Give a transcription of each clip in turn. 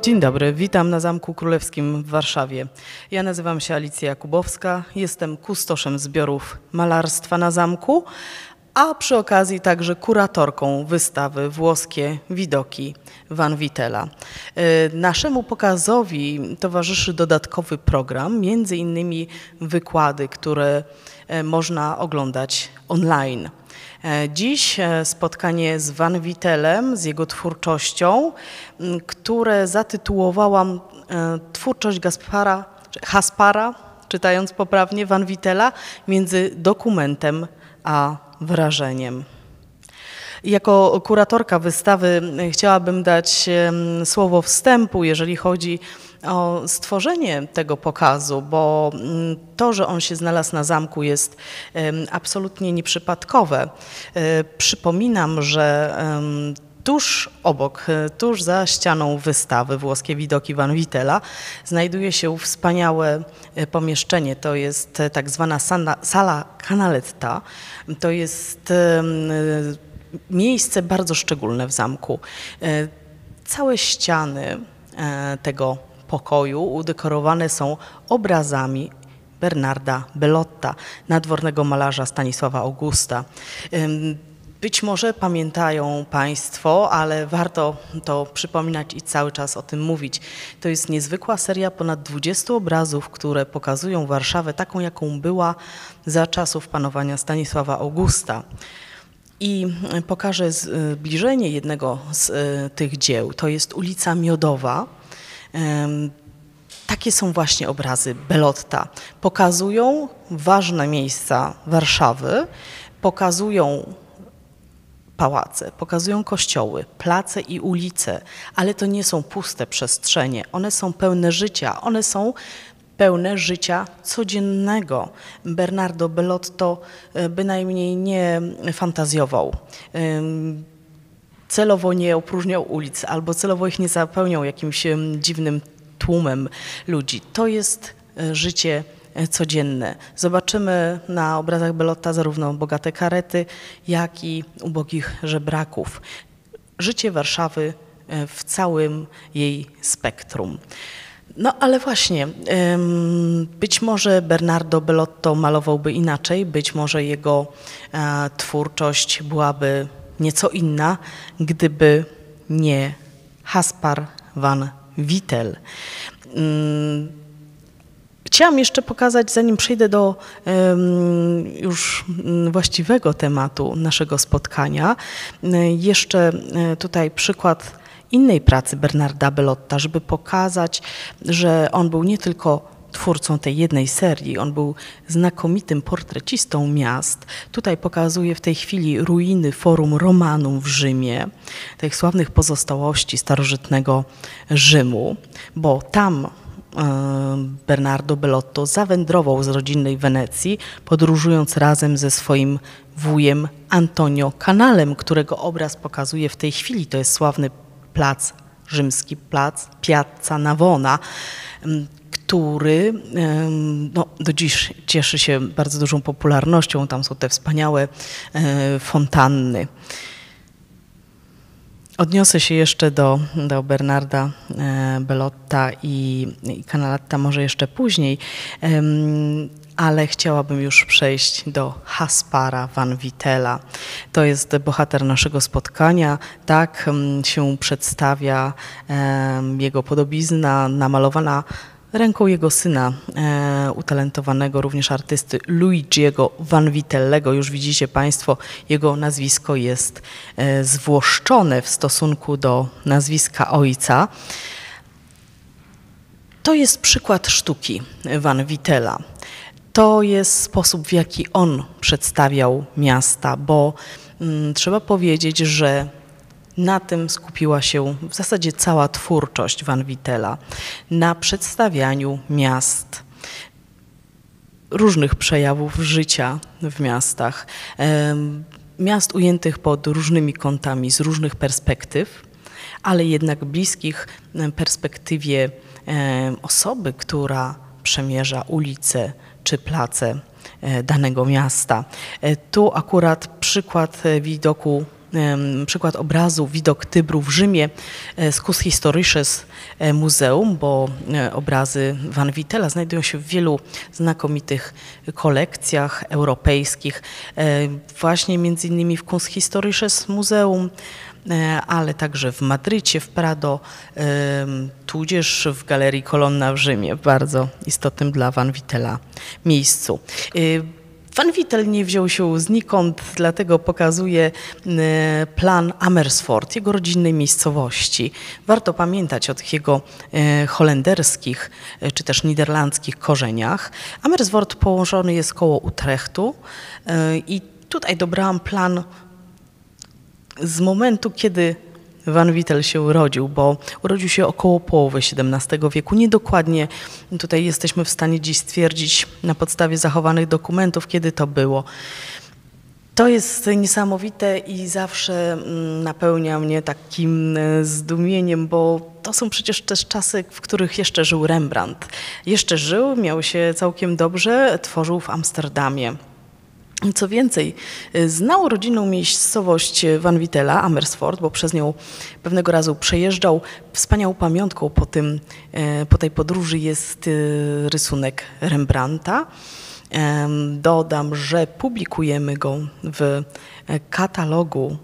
Dzień dobry, witam na Zamku Królewskim w Warszawie. Ja nazywam się Alicja Jakubowska, jestem kustoszem zbiorów malarstwa na zamku, a przy okazji także kuratorką wystawy Włoskie Widoki Van Vitela. Naszemu pokazowi towarzyszy dodatkowy program, między innymi wykłady, które można oglądać online. Dziś spotkanie z Van Vitelem, z jego twórczością, które zatytułowałam Twórczość Haspara, czytając poprawnie, Van Vitela, między dokumentem a wrażeniem. Jako kuratorka wystawy chciałabym dać słowo wstępu, jeżeli chodzi o stworzenie tego pokazu, bo to, że on się znalazł na zamku, jest absolutnie nieprzypadkowe. Przypominam, że tuż obok, tuż za ścianą wystawy Włoskie Widoki Van Vitela znajduje się wspaniałe pomieszczenie. To jest tak zwana sala Canaletta. To jest miejsce bardzo szczególne w zamku. Całe ściany tego pokoju udekorowane są obrazami Bernarda Bellotta, nadwornego malarza Stanisława Augusta. Być może pamiętają Państwo, ale warto to przypominać i cały czas o tym mówić. To jest niezwykła seria ponad 20 obrazów, które pokazują Warszawę taką, jaką była za czasów panowania Stanisława Augusta. I pokażę zbliżenie jednego z tych dzieł. To jest ulica Miodowa. Takie są właśnie obrazy Bellotta. Pokazują ważne miejsca Warszawy, pokazują pałace, pokazują kościoły, place i ulice, ale to nie są puste przestrzenie. One są pełne życia, one są pełne życia codziennego. Bernardo Bellotto bynajmniej nie fantazjował. Celowo nie opróżniał ulic albo celowo ich nie zapełniał jakimś dziwnym tłumem ludzi. To jest życie codzienne. Zobaczymy na obrazach Bellotta zarówno bogate karety, jak i ubogich żebraków. Życie Warszawy w całym jej spektrum. No ale właśnie, być może Bernardo Bellotto malowałby inaczej, być może jego twórczość byłaby nieco inna, gdyby nie Haspar van Vitel. Chciałam jeszcze pokazać, zanim przejdę do już właściwego tematu naszego spotkania, jeszcze tutaj przykład innej pracy Bernarda Bellotta, żeby pokazać, że on był nie tylko twórcą tej jednej serii, on był znakomitym portrecistą miast. Tutaj pokazuje w tej chwili ruiny Forum Romanum w Rzymie, tych sławnych pozostałości starożytnego Rzymu, bo tam Bernardo Bellotto zawędrował z rodzinnej Wenecji, podróżując razem ze swoim wujem Antonio Canalem, którego obraz pokazuje w tej chwili. To jest sławny plac, rzymski plac, Piazza Navona, który do dziś cieszy się bardzo dużą popularnością. Tam są te wspaniałe fontanny. Odniosę się jeszcze do Bernarda Bellotta i Canaletta może jeszcze później, ale chciałabym już przejść do Haspara van Vitela. To jest bohater naszego spotkania. Tak się przedstawia jego podobizna namalowana ręką jego syna, utalentowanego również artysty Luigiego Van Vitellego. Już widzicie Państwo, jego nazwisko jest zwłoszczone w stosunku do nazwiska ojca. To jest przykład sztuki Van Vitela. To jest sposób, w jaki on przedstawiał miasta, bo trzeba powiedzieć, że na tym skupiła się w zasadzie cała twórczość Van Vitela, na przedstawianiu miast, różnych przejawów życia w miastach, miast ujętych pod różnymi kątami, z różnych perspektyw, ale jednak bliskich perspektywie osoby, która przemierza ulice czy place danego miasta. Tu akurat przykład widoku przykład obrazu Widok Tybru w Rzymie z Kunsthistorisches Muzeum, bo obrazy Van Wittela znajdują się w wielu znakomitych kolekcjach europejskich, właśnie między innymi w Kunsthistorisches Muzeum, ale także w Madrycie, w Prado, tudzież w Galerii Colonna w Rzymie, w bardzo istotnym dla Van Wittela miejscu. Van Vittel nie wziął się znikąd, dlatego pokazuje plan Amersfoort, jego rodzinnej miejscowości. Warto pamiętać o tych jego holenderskich czy też niderlandzkich korzeniach. Amersfoort położony jest koło Utrechtu i tutaj dobrałam plan z momentu, kiedy Van Vittel się urodził, bo urodził się około połowy XVII wieku. Niedokładnie tutaj jesteśmy w stanie dziś stwierdzić na podstawie zachowanych dokumentów, kiedy to było. To jest niesamowite i zawsze napełnia mnie takim zdumieniem, bo to są przecież też czasy, w których jeszcze żył Rembrandt. Jeszcze żył, miał się całkiem dobrze, tworzył w Amsterdamie. Co więcej, znał rodzinną miejscowość Van Wittela, Amersfoort, bo przez nią pewnego razu przejeżdżał. Wspaniałą pamiątką po tej podróży jest rysunek Rembrandta. Dodam, że publikujemy go w katalogu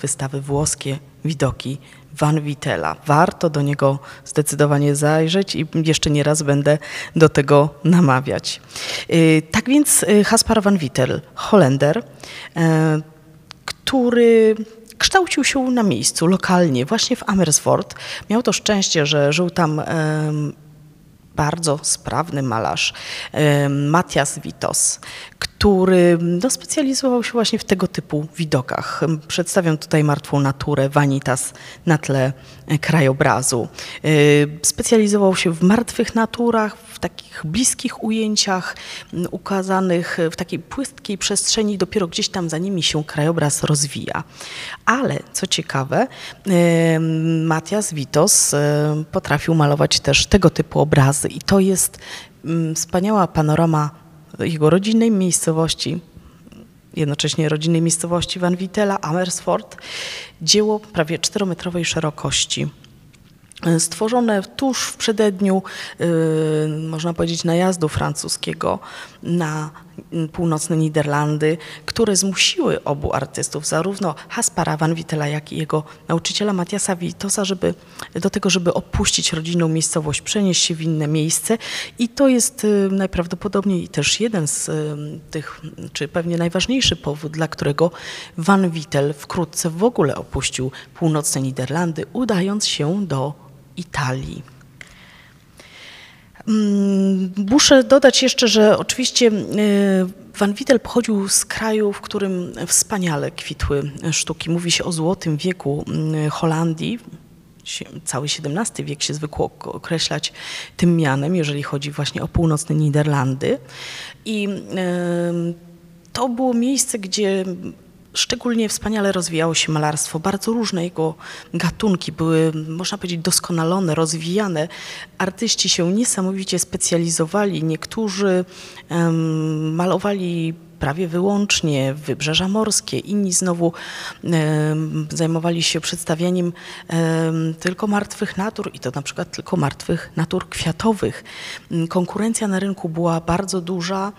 wystawy włoskie Widoki Van Wittela. Warto do niego zdecydowanie zajrzeć i jeszcze nie raz będę do tego namawiać. Tak więc Caspar van Vittel, Holender, który kształcił się na miejscu, lokalnie, właśnie w Amersfoort. Miał to szczęście, że żył tam bardzo sprawny malarz, Matthias Wittos, który specjalizował się właśnie w tego typu widokach. Przedstawiam tutaj martwą naturę, vanitas na tle krajobrazu. Specjalizował się w martwych naturach, w takich bliskich ujęciach ukazanych w takiej płytkiej przestrzeni, dopiero gdzieś tam za nimi się krajobraz rozwija. Ale co ciekawe, Matthias Wittos potrafił malować też tego typu obrazy i to jest wspaniała panorama jego rodzinnej miejscowości, jednocześnie rodzinnej miejscowości Van Wittela, Amersfoort, dzieło prawie 4-metrowej szerokości. Stworzone tuż w przededniu, można powiedzieć, najazdu francuskiego na północne Niderlandy, które zmusiły obu artystów, zarówno Caspara van Wittela, jak i jego nauczyciela Matthiasa Wittosa, do tego, żeby opuścić rodzinną miejscowość, przenieść się w inne miejsce. I to jest najprawdopodobniej też jeden z tych, czy pewnie najważniejszy powód, dla którego Van Vittel wkrótce w ogóle opuścił północne Niderlandy, udając się do Italii. Muszę dodać jeszcze, że oczywiście Van Vittel pochodził z kraju, w którym wspaniale kwitły sztuki. Mówi się o złotym wieku Holandii. Cały XVII wiek się zwykło określać tym mianem, jeżeli chodzi właśnie o północne Niderlandy. I to było miejsce, gdzie szczególnie wspaniale rozwijało się malarstwo. Bardzo różne jego gatunki były, można powiedzieć, doskonalone, rozwijane. Artyści się niesamowicie specjalizowali. Niektórzy malowali prawie wyłącznie wybrzeża morskie, inni znowu zajmowali się przedstawianiem tylko martwych natur i to na przykład tylko martwych natur kwiatowych. Konkurencja na rynku była bardzo duża,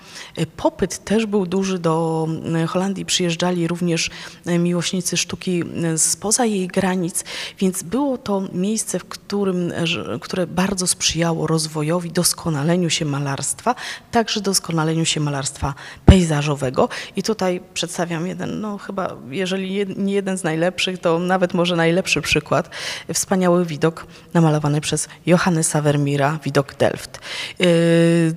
popyt też był duży. Do Holandii przyjeżdżali również miłośnicy sztuki spoza jej granic, więc było to miejsce, które bardzo sprzyjało rozwojowi, doskonaleniu się malarstwa, także doskonaleniu się malarstwa pejzażowego. I tutaj przedstawiam jeden, no chyba, jeżeli nie jeden z najlepszych, to nawet może najlepszy przykład. Wspaniały widok namalowany przez Johannesa Vermeera, widok Delft.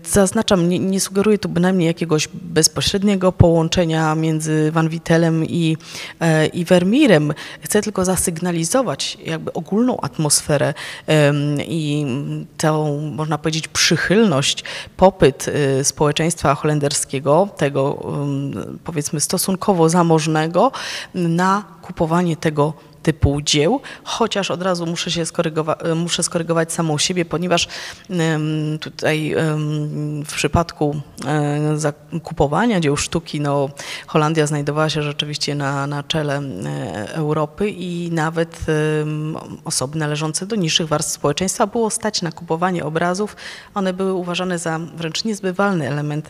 Zaznaczam, nie sugeruję tu bynajmniej jakiegoś bezpośredniego połączenia między Van Vittelem i Vermeerem. Chcę tylko zasygnalizować jakby ogólną atmosferę i tą, można powiedzieć, przychylność, popyt społeczeństwa holenderskiego, tego powiedzmy stosunkowo zamożnego, na kupowanie tego typu dzieł, chociaż od razu muszę skorygować samą siebie, ponieważ tutaj w przypadku kupowania dzieł sztuki Holandia znajdowała się rzeczywiście na czele Europy i nawet osoby należące do niższych warstw społeczeństwa było stać na kupowanie obrazów. One były uważane za wręcz niezbywalny element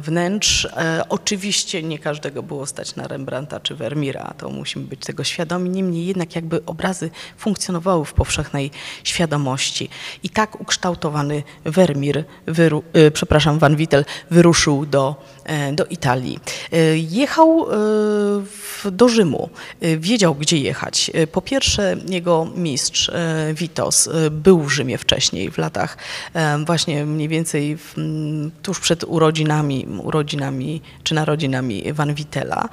wnętrz. Oczywiście nie każdego było stać na Rembrandta czy Vermeera, to musimy być tego świadomi, niemniej jednak jakby obrazy funkcjonowały w powszechnej świadomości. I tak ukształtowany Vermeer, Van Wittel wyruszył do Italii. Jechał do Rzymu, wiedział gdzie jechać. Po pierwsze jego mistrz Vitos był w Rzymie wcześniej, w latach właśnie mniej więcej tuż przed urodzinami czy narodzinami Van Wittela.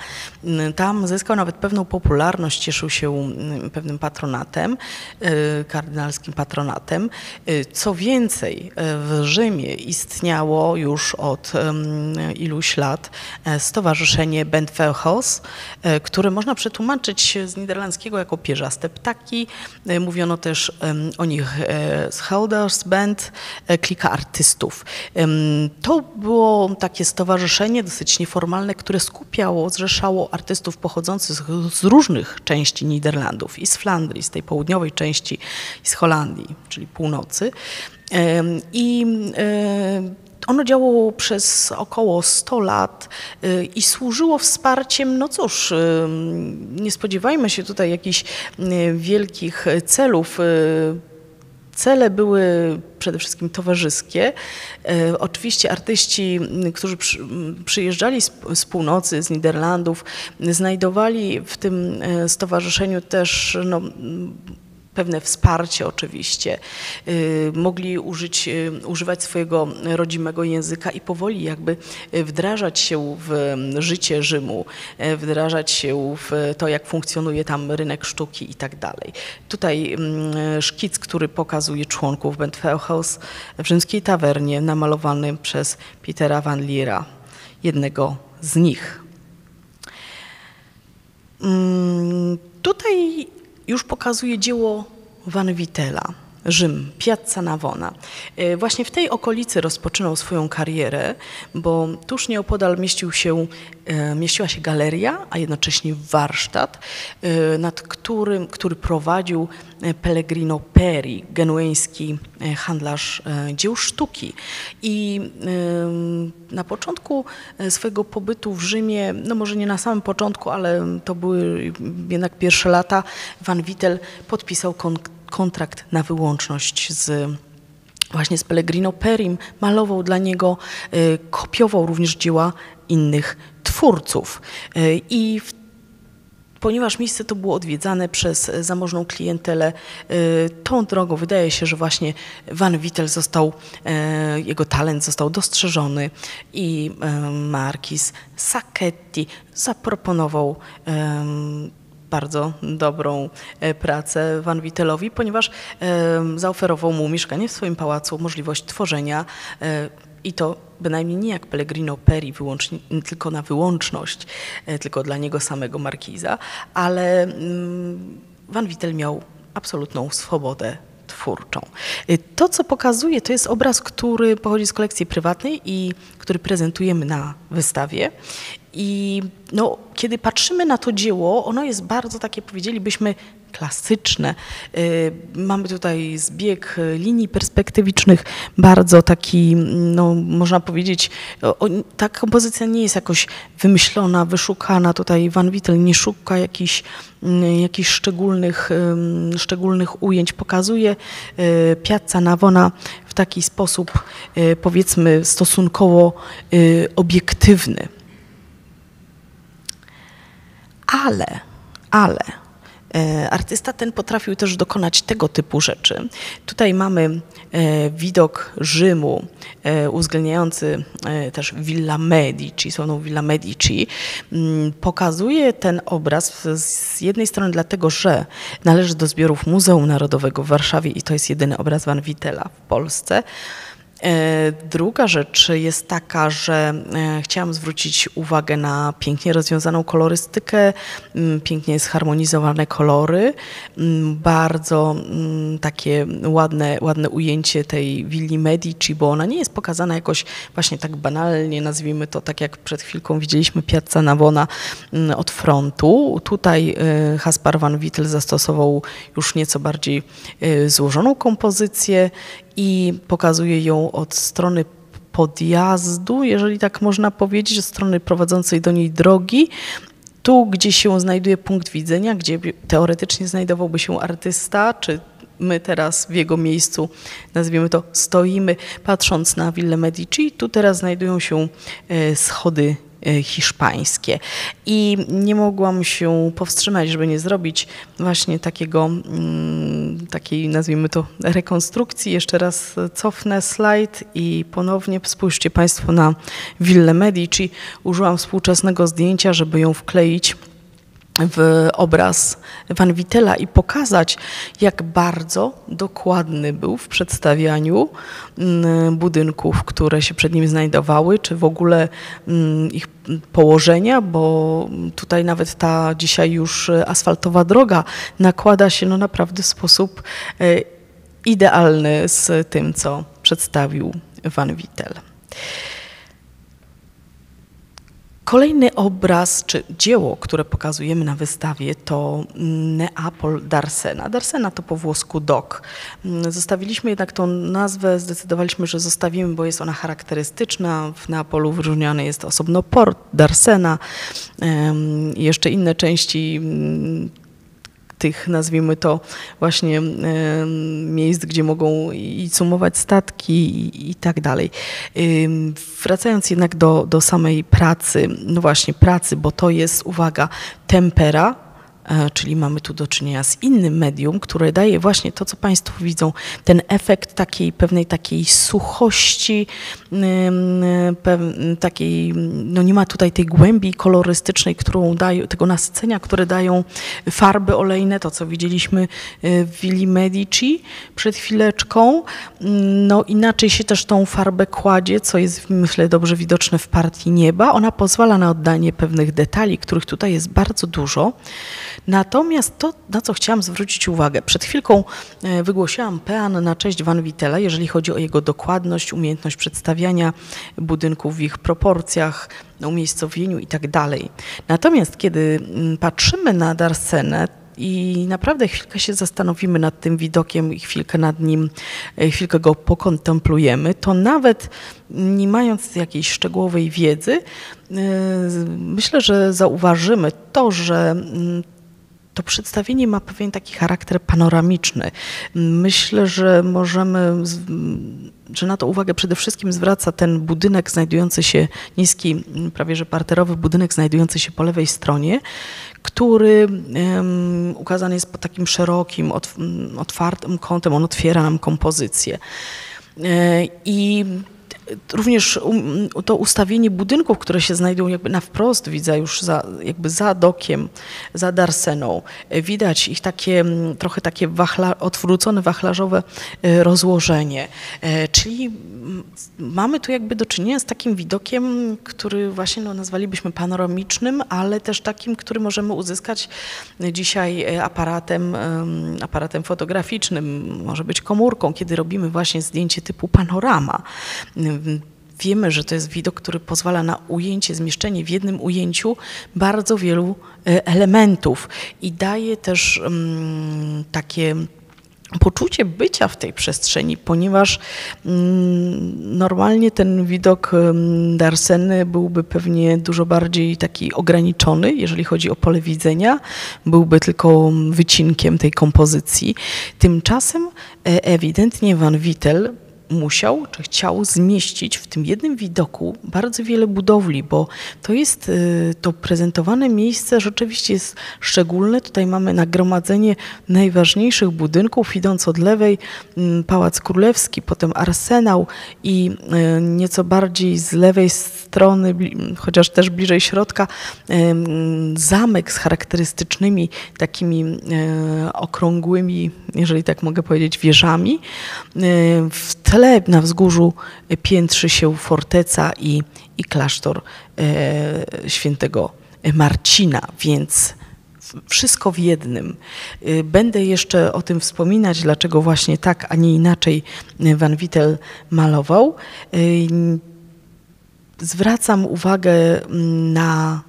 Tam zyskał nawet pewną popularność, cieszył się pewnym patronatem, kardynalskim patronatem. Co więcej, w Rzymie istniało już od iluś lat stowarzyszenie Bentvueghels, które można przetłumaczyć z niderlandzkiego jako pierzaste ptaki. Mówiono też o nich Schildersband, klika artystów. To było takie stowarzyszenie dosyć nieformalne, które zrzeszało artystów pochodzących z różnych części Niderlandów, i z Flandrii, z tej południowej części, i z Holandii, czyli północy. I ono działało przez około 100 lat i służyło wsparciem, no cóż, nie spodziewajmy się tutaj jakichś wielkich celów. Cele były przede wszystkim towarzyskie. Oczywiście artyści, którzy przyjeżdżali z północy, z Niderlandów, znajdowali w tym stowarzyszeniu też pewne wsparcie oczywiście. Mogli używać swojego rodzimego języka i powoli jakby wdrażać się w życie Rzymu, wdrażać się w to, jak funkcjonuje tam rynek sztuki i tak dalej. Tutaj szkic, który pokazuje członków Bentvueghels w rzymskiej tawernie, namalowany przez Pietera van Liera, jednego z nich. Tutaj już pokazuje dzieło Van Wittela, Rzym, Piazza Navona. Właśnie w tej okolicy rozpoczynał swoją karierę, bo tuż nieopodal mieściła się galeria, a jednocześnie warsztat, który prowadził Pellegrino Peri, genueński handlarz dzieł sztuki. I na początku swojego pobytu w Rzymie, no może nie na samym początku, ale to były jednak pierwsze lata, Van Wittel podpisał kontrakt na wyłączność właśnie z Pellegrino Perim, malował dla niego, kopiował również dzieła innych twórców. Ponieważ miejsce to było odwiedzane przez zamożną klientelę, tą drogą wydaje się, że właśnie Van Wittel jego talent został dostrzeżony i markiz Sacchetti zaproponował bardzo dobrą pracę Van Wittelowi, ponieważ zaoferował mu mieszkanie w swoim pałacu, możliwość tworzenia i to bynajmniej nie jak Pellegrino Peri, tylko na wyłączność, tylko dla niego samego markiza, ale Van Wittel miał absolutną swobodę twórczą. To, co pokazuje, to jest obraz, który pochodzi z kolekcji prywatnej i który prezentujemy na wystawie. I kiedy patrzymy na to dzieło, ono jest bardzo takie, powiedzielibyśmy, klasyczne. Mamy tutaj zbieg linii perspektywicznych, bardzo taki, można powiedzieć, ta kompozycja nie jest jakoś wymyślona, wyszukana. Tutaj Van Wittel nie szuka jakichś szczególnych ujęć. Pokazuje Piazza Navona w taki sposób, powiedzmy, stosunkowo obiektywny. Ale artysta ten potrafił też dokonać tego typu rzeczy. Tutaj mamy widok Rzymu, uwzględniający też Villa Medici, sławną Villa Medici. Pokazuje ten obraz z jednej strony dlatego, że należy do zbiorów Muzeum Narodowego w Warszawie i to jest jedyny obraz Van Wittela w Polsce. Druga rzecz jest taka, że chciałam zwrócić uwagę na pięknie rozwiązaną kolorystykę, pięknie zharmonizowane kolory, bardzo takie ładne ujęcie tej willi Medici, bo ona nie jest pokazana jakoś właśnie tak banalnie, nazwijmy to tak jak przed chwilką widzieliśmy Piazza Navona od frontu. Tutaj Caspar van Wittel zastosował już nieco bardziej złożoną kompozycję i pokazuje ją od strony podjazdu, jeżeli tak można powiedzieć, od strony prowadzącej do niej drogi. Tu, gdzie się znajduje punkt widzenia, gdzie teoretycznie znajdowałby się artysta, czy my teraz w jego miejscu, nazwijmy to, stoimy, patrząc na Villę Medici. Tu teraz znajdują się schody hiszpańskie. I nie mogłam się powstrzymać, żeby nie zrobić właśnie takiej, nazwijmy to, rekonstrukcji. Jeszcze raz cofnę slajd i ponownie spójrzcie Państwo na Villę Medici. Użyłam współczesnego zdjęcia, żeby ją wkleić w obraz Van Wittela i pokazać, jak bardzo dokładny był w przedstawianiu budynków, które się przed nim znajdowały, czy w ogóle ich położenia, bo tutaj nawet ta dzisiaj już asfaltowa droga nakłada się naprawdę w sposób idealny z tym, co przedstawił Van Wittel. Kolejny obraz, czy dzieło, które pokazujemy na wystawie, to Neapol Darsena. Darsena to po włosku dok. Zostawiliśmy jednak tą nazwę, zdecydowaliśmy, że zostawimy, bo jest ona charakterystyczna. W Neapolu wyróżniany jest osobno port Darsena i jeszcze inne części tych, nazwijmy to, właśnie miejsc, gdzie mogą i cumować statki i tak dalej. Wracając jednak do samej pracy, no właśnie pracy, bo to jest, uwaga, tempera, czyli mamy tu do czynienia z innym medium, które daje właśnie to, co Państwo widzą, ten efekt pewnej takiej suchości, takiej, no nie ma tutaj tej głębi kolorystycznej, którą dają, tego nasycenia, które dają farby olejne, to co widzieliśmy w Willi Medici przed chwileczką. No inaczej się też tą farbę kładzie, co jest, myślę, dobrze widoczne w partii nieba. Ona pozwala na oddanie pewnych detali, których tutaj jest bardzo dużo. Natomiast to, na co chciałam zwrócić uwagę, przed chwilką wygłosiłam pean na cześć Van Wittela, jeżeli chodzi o jego dokładność, umiejętność przedstawiania budynków w ich proporcjach, umiejscowieniu i tak dalej. Natomiast kiedy patrzymy na Darsenę i naprawdę chwilkę się zastanowimy nad tym widokiem i chwilkę nad nim, chwilkę go pokontemplujemy, to nawet nie mając jakiejś szczegółowej wiedzy, myślę, że zauważymy to, że to przedstawienie ma pewien taki charakter panoramiczny. Myślę, że że na to uwagę przede wszystkim zwraca ten budynek znajdujący się, niski, prawie że parterowy budynek znajdujący się po lewej stronie, który ukazany jest pod takim szerokim, otwartym kątem, on otwiera nam kompozycję. I również to ustawienie budynków, które się znajdują jakby na wprost, widzę już za dokiem, za Darseną. Widać ich trochę takie odwrócone wachlarzowe rozłożenie. Czyli mamy tu jakby do czynienia z takim widokiem, który właśnie nazwalibyśmy panoramicznym, ale też takim, który możemy uzyskać dzisiaj aparatem fotograficznym, może być komórką, kiedy robimy właśnie zdjęcie typu panorama. Wiemy, że to jest widok, który pozwala na zmieszczenie w jednym ujęciu bardzo wielu elementów i daje też takie poczucie bycia w tej przestrzeni, ponieważ normalnie ten widok Darseny byłby pewnie dużo bardziej taki ograniczony, jeżeli chodzi o pole widzenia, byłby tylko wycinkiem tej kompozycji. Tymczasem ewidentnie Van Wittel musiał, czy chciał zmieścić w tym jednym widoku bardzo wiele budowli, bo to jest to prezentowane miejsce rzeczywiście jest szczególne. Tutaj mamy nagromadzenie najważniejszych budynków, idąc od lewej Pałac Królewski, potem Arsenał i nieco bardziej z lewej strony, chociaż też bliżej środka, zamek z charakterystycznymi takimi okrągłymi, jeżeli tak mogę powiedzieć, wieżami. W tle tle na wzgórzu piętrzy się forteca i klasztor świętego Marcina, więc wszystko w jednym. Będę jeszcze o tym wspominać, dlaczego właśnie tak, a nie inaczej Van Vittel malował. Zwracam uwagę na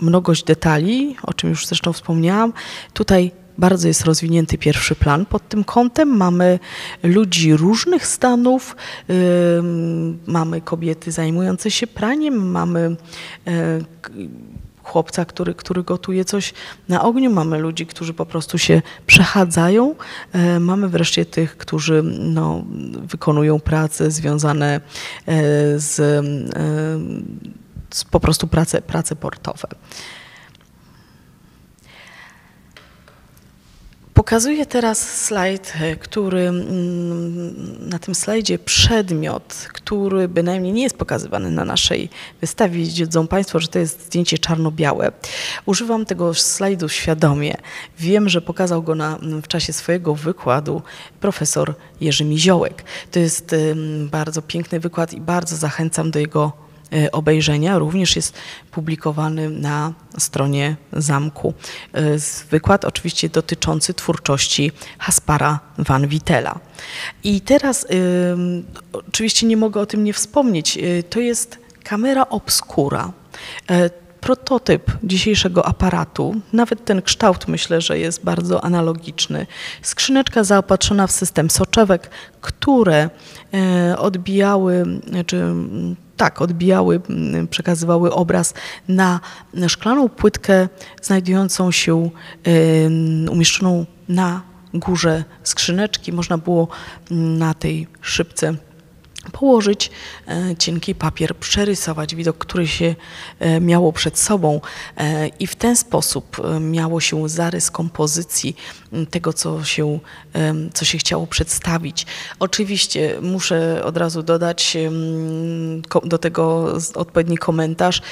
mnogość detali, o czym już zresztą wspomniałam. Tutaj bardzo jest rozwinięty pierwszy plan. Pod tym kątem mamy ludzi różnych stanów, mamy kobiety zajmujące się praniem, mamy chłopca, który gotuje coś na ogniu, mamy ludzi, którzy po prostu się przechadzają, mamy wreszcie tych, którzy no, wykonują prace związane z po prostu prace portowe. Pokazuję teraz slajd, który na tym slajdzie przedmiot, który bynajmniej nie jest pokazywany na naszej wystawie. Widzą Państwo, że to jest zdjęcie czarno-białe. Używam tego slajdu świadomie. Wiem, że pokazał go w czasie swojego wykładu profesor Jerzy Miziołek. To jest bardzo piękny wykład i bardzo zachęcam do jego obejrzenia. Również jest publikowany na stronie zamku. Wykład oczywiście dotyczący twórczości Haspara van Vittela. I teraz oczywiście nie mogę o tym nie wspomnieć. To jest kamera obscura. Prototyp dzisiejszego aparatu, nawet ten kształt myślę, że jest bardzo analogiczny. Skrzyneczka zaopatrzona w system soczewek, które przekazywały obraz na szklaną płytkę znajdującą się, umieszczoną na górze skrzyneczki. Można było na tej szybce położyć cienki papier, przerysować widok, który się miało przed sobą i w ten sposób miało się zarys kompozycji tego, co się chciało przedstawić. Oczywiście muszę od razu dodać do tego odpowiedni komentarz.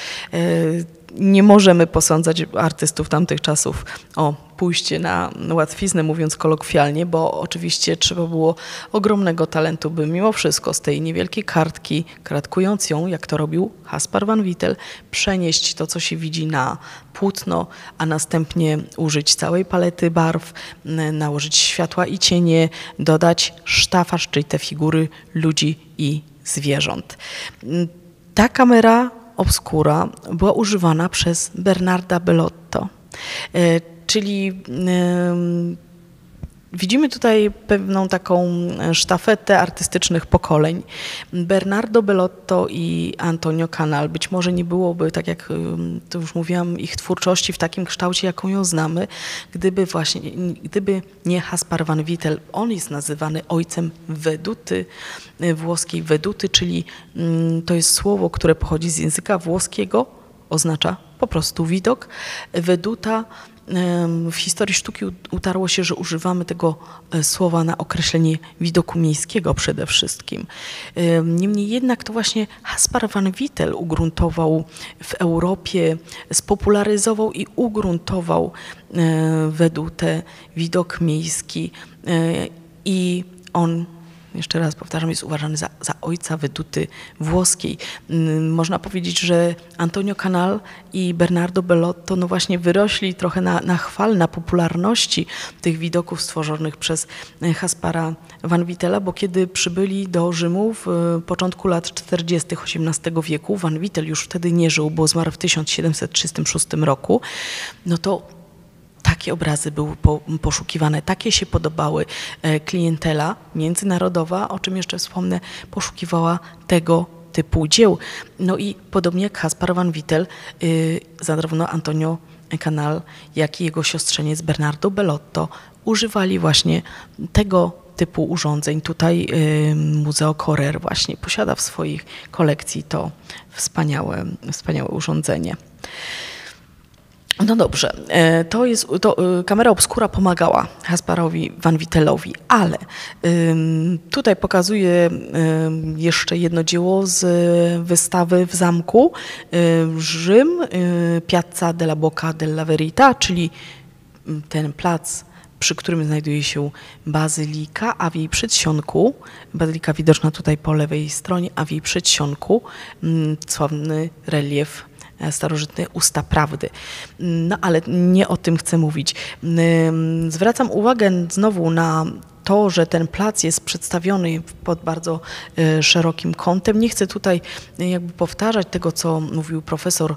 Nie możemy posądzać artystów tamtych czasów o pójście na łatwiznę, mówiąc kolokwialnie, bo oczywiście trzeba było ogromnego talentu, by mimo wszystko z tej niewielkiej kartki, kratkując ją, jak to robił Haspar van Vittel, przenieść to, co się widzi na płótno, a następnie użyć całej palety barw, nałożyć światła i cienie, dodać sztafaż, czyli te figury ludzi i zwierząt. Ta kamera obscura była używana przez Bernarda Bellotto, czyli widzimy tutaj pewną taką sztafetę artystycznych pokoleń. Bernardo Bellotto i Antonio Canal, być może nie byłoby, tak jak to już mówiłam, ich twórczości w takim kształcie, jaką ją znamy, gdyby nie Haspar van Vittel. On jest nazywany ojcem weduty, włoskiej weduty, czyli to jest słowo, które pochodzi z języka włoskiego, oznacza po prostu widok. Weduta. W historii sztuki utarło się, że używamy tego słowa na określenie widoku miejskiego przede wszystkim. Niemniej jednak to właśnie Haspar van Vittel ugruntował w Europie, spopularyzował i ugruntował wedutę, widok miejski i on, jeszcze raz powtarzam, jest uważany za ojca weduty włoskiej. Można powiedzieć, że Antonio Canal i Bernardo Bellotto no właśnie wyrośli trochę na chwale, na popularności tych widoków stworzonych przez Haspara van Vittela, bo kiedy przybyli do Rzymu w początku lat 40. XVIII wieku, van Vittel już wtedy nie żył, bo zmarł w 1736 roku, no to takie obrazy były poszukiwane, takie się podobały. Klientela międzynarodowa, o czym jeszcze wspomnę, poszukiwała tego typu dzieł. No i podobnie jak Haspar van Vittel, zarówno Antonio Canal, jak i jego siostrzeniec Bernardo Bellotto używali właśnie tego typu urządzeń. Tutaj Museo Correr właśnie posiada w swoich kolekcji to wspaniałe urządzenie. No dobrze, kamera obscura pomagała Hasparowi van Vittelowi, ale tutaj pokazuję jeszcze jedno dzieło z wystawy w zamku Rzym, Piazza della Bocca della Verità, czyli ten plac przy którym znajduje się bazylika, a w jej przedsionku, bazylika widoczna tutaj po lewej stronie, a w jej przedsionku sławny relief starożytny Usta Prawdy. No ale nie o tym chcę mówić. Zwracam uwagę znowu na to, że ten plac jest przedstawiony pod bardzo szerokim kątem. Nie chcę tutaj jakby powtarzać tego, co mówił profesor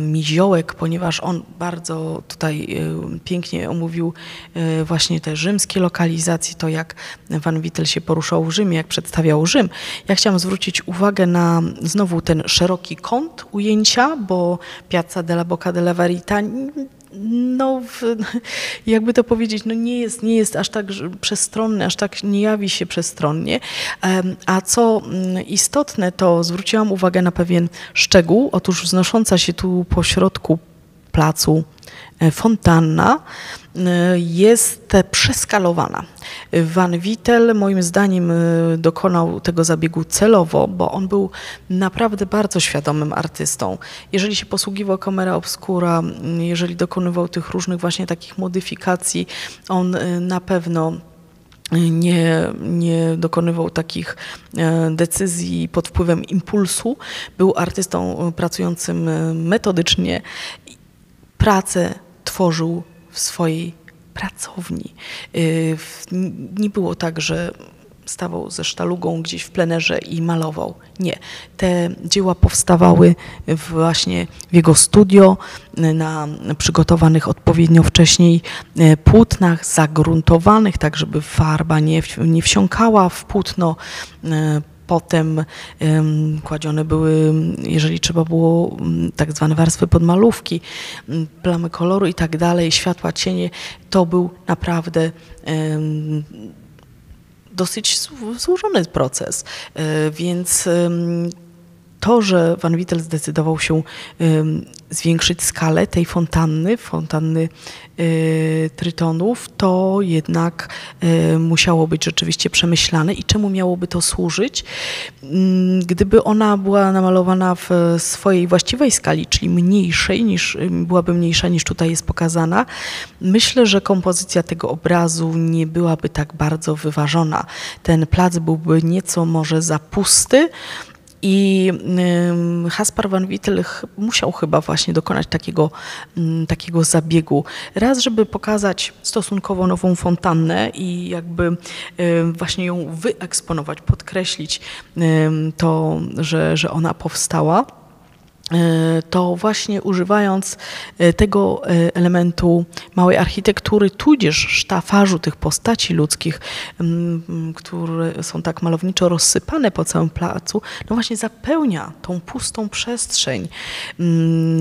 Miziołek, ponieważ on bardzo tutaj pięknie omówił właśnie te rzymskie lokalizacje, to jak Van Vittel się poruszał w Rzymie, jak przedstawiał Rzym. Ja chciałam zwrócić uwagę na znowu ten szeroki kąt ujęcia, bo Piazza della Bocca della Verità no, jakby to powiedzieć, no nie jest aż tak przestronny, aż tak nie jawi się przestronnie. A co istotne, to zwróciłam uwagę na pewien szczegół. Otóż wznosząca się tu po środku placu fontanna jest przeskalowana. Van Vittel moim zdaniem dokonał tego zabiegu celowo, bo on był naprawdę bardzo świadomym artystą. Jeżeli się posługiwał camera obscura, jeżeli dokonywał tych różnych właśnie takich modyfikacji, on na pewno nie dokonywał takich decyzji pod wpływem impulsu. Był artystą pracującym metodycznie. Pracę tworzył w swojej pracowni. Nie było tak, że stawał ze sztalugą gdzieś w plenerze i malował. Nie. Te dzieła powstawały właśnie w jego studio, na przygotowanych odpowiednio wcześniej płótnach, zagruntowanych, tak żeby farba nie wsiąkała w płótno. Potem kładzione były, jeżeli trzeba było, tak zwane warstwy podmalówki, plamy koloru i tak dalej, światła, cienie. To był naprawdę dosyć złożony proces, więc to, że Van Vittel zdecydował się zwiększyć skalę tej fontanny trytonów, to jednak musiało być rzeczywiście przemyślane. I czemu miałoby to służyć? Gdyby ona była namalowana w swojej właściwej skali, czyli byłaby mniejsza niż tutaj jest pokazana, myślę, że kompozycja tego obrazu nie byłaby tak bardzo wyważona. Ten plac byłby nieco może za pusty, i Caspar Van Vittel musiał chyba właśnie dokonać takiego zabiegu. Raz, żeby pokazać stosunkowo nową fontannę i jakby właśnie ją wyeksponować, podkreślić to, że ona powstała. To właśnie używając tego elementu małej architektury, tudzież sztafażu tych postaci ludzkich, które są tak malowniczo rozsypane po całym placu, no właśnie zapełnia tą pustą przestrzeń.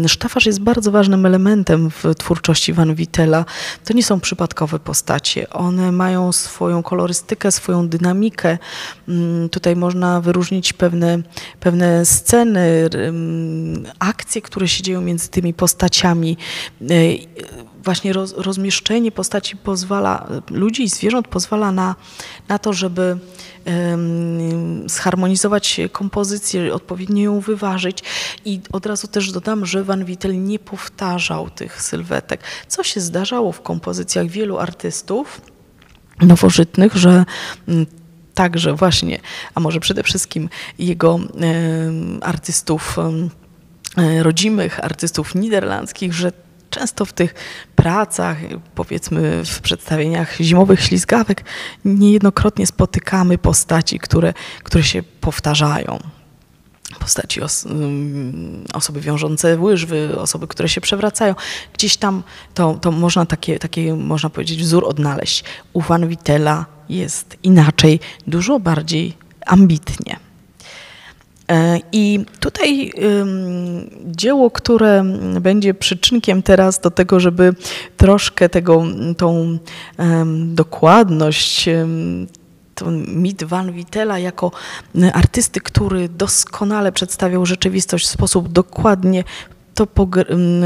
Sztafaż jest bardzo ważnym elementem w twórczości Van Vittela. To nie są przypadkowe postacie. One mają swoją kolorystykę, swoją dynamikę. Tutaj można wyróżnić pewne sceny, akcje, które się dzieją między tymi postaciami. Właśnie rozmieszczenie postaci ludzi i zwierząt pozwala na to, żeby zharmonizować kompozycję, odpowiednio ją wyważyć. I od razu też dodam, że Van Vittel nie powtarzał tych sylwetek, co się zdarzało w kompozycjach wielu artystów nowożytnych, że także właśnie, a może przede wszystkim jego artystów rodzimych, artystów niderlandzkich, że często w tych pracach, powiedzmy w przedstawieniach zimowych ślizgawek, niejednokrotnie spotykamy postaci, które się powtarzają. Postaci osoby wiążące łyżwy, osoby, które się przewracają. Gdzieś tam to można taki można powiedzieć, wzór odnaleźć. U Van Vittela jest inaczej, dużo bardziej ambitnie. I tutaj dzieło, które będzie przyczynkiem teraz do tego, żeby troszkę tą dokładność, mit Van Vittela jako artysty, który doskonale przedstawiał rzeczywistość w sposób dokładnie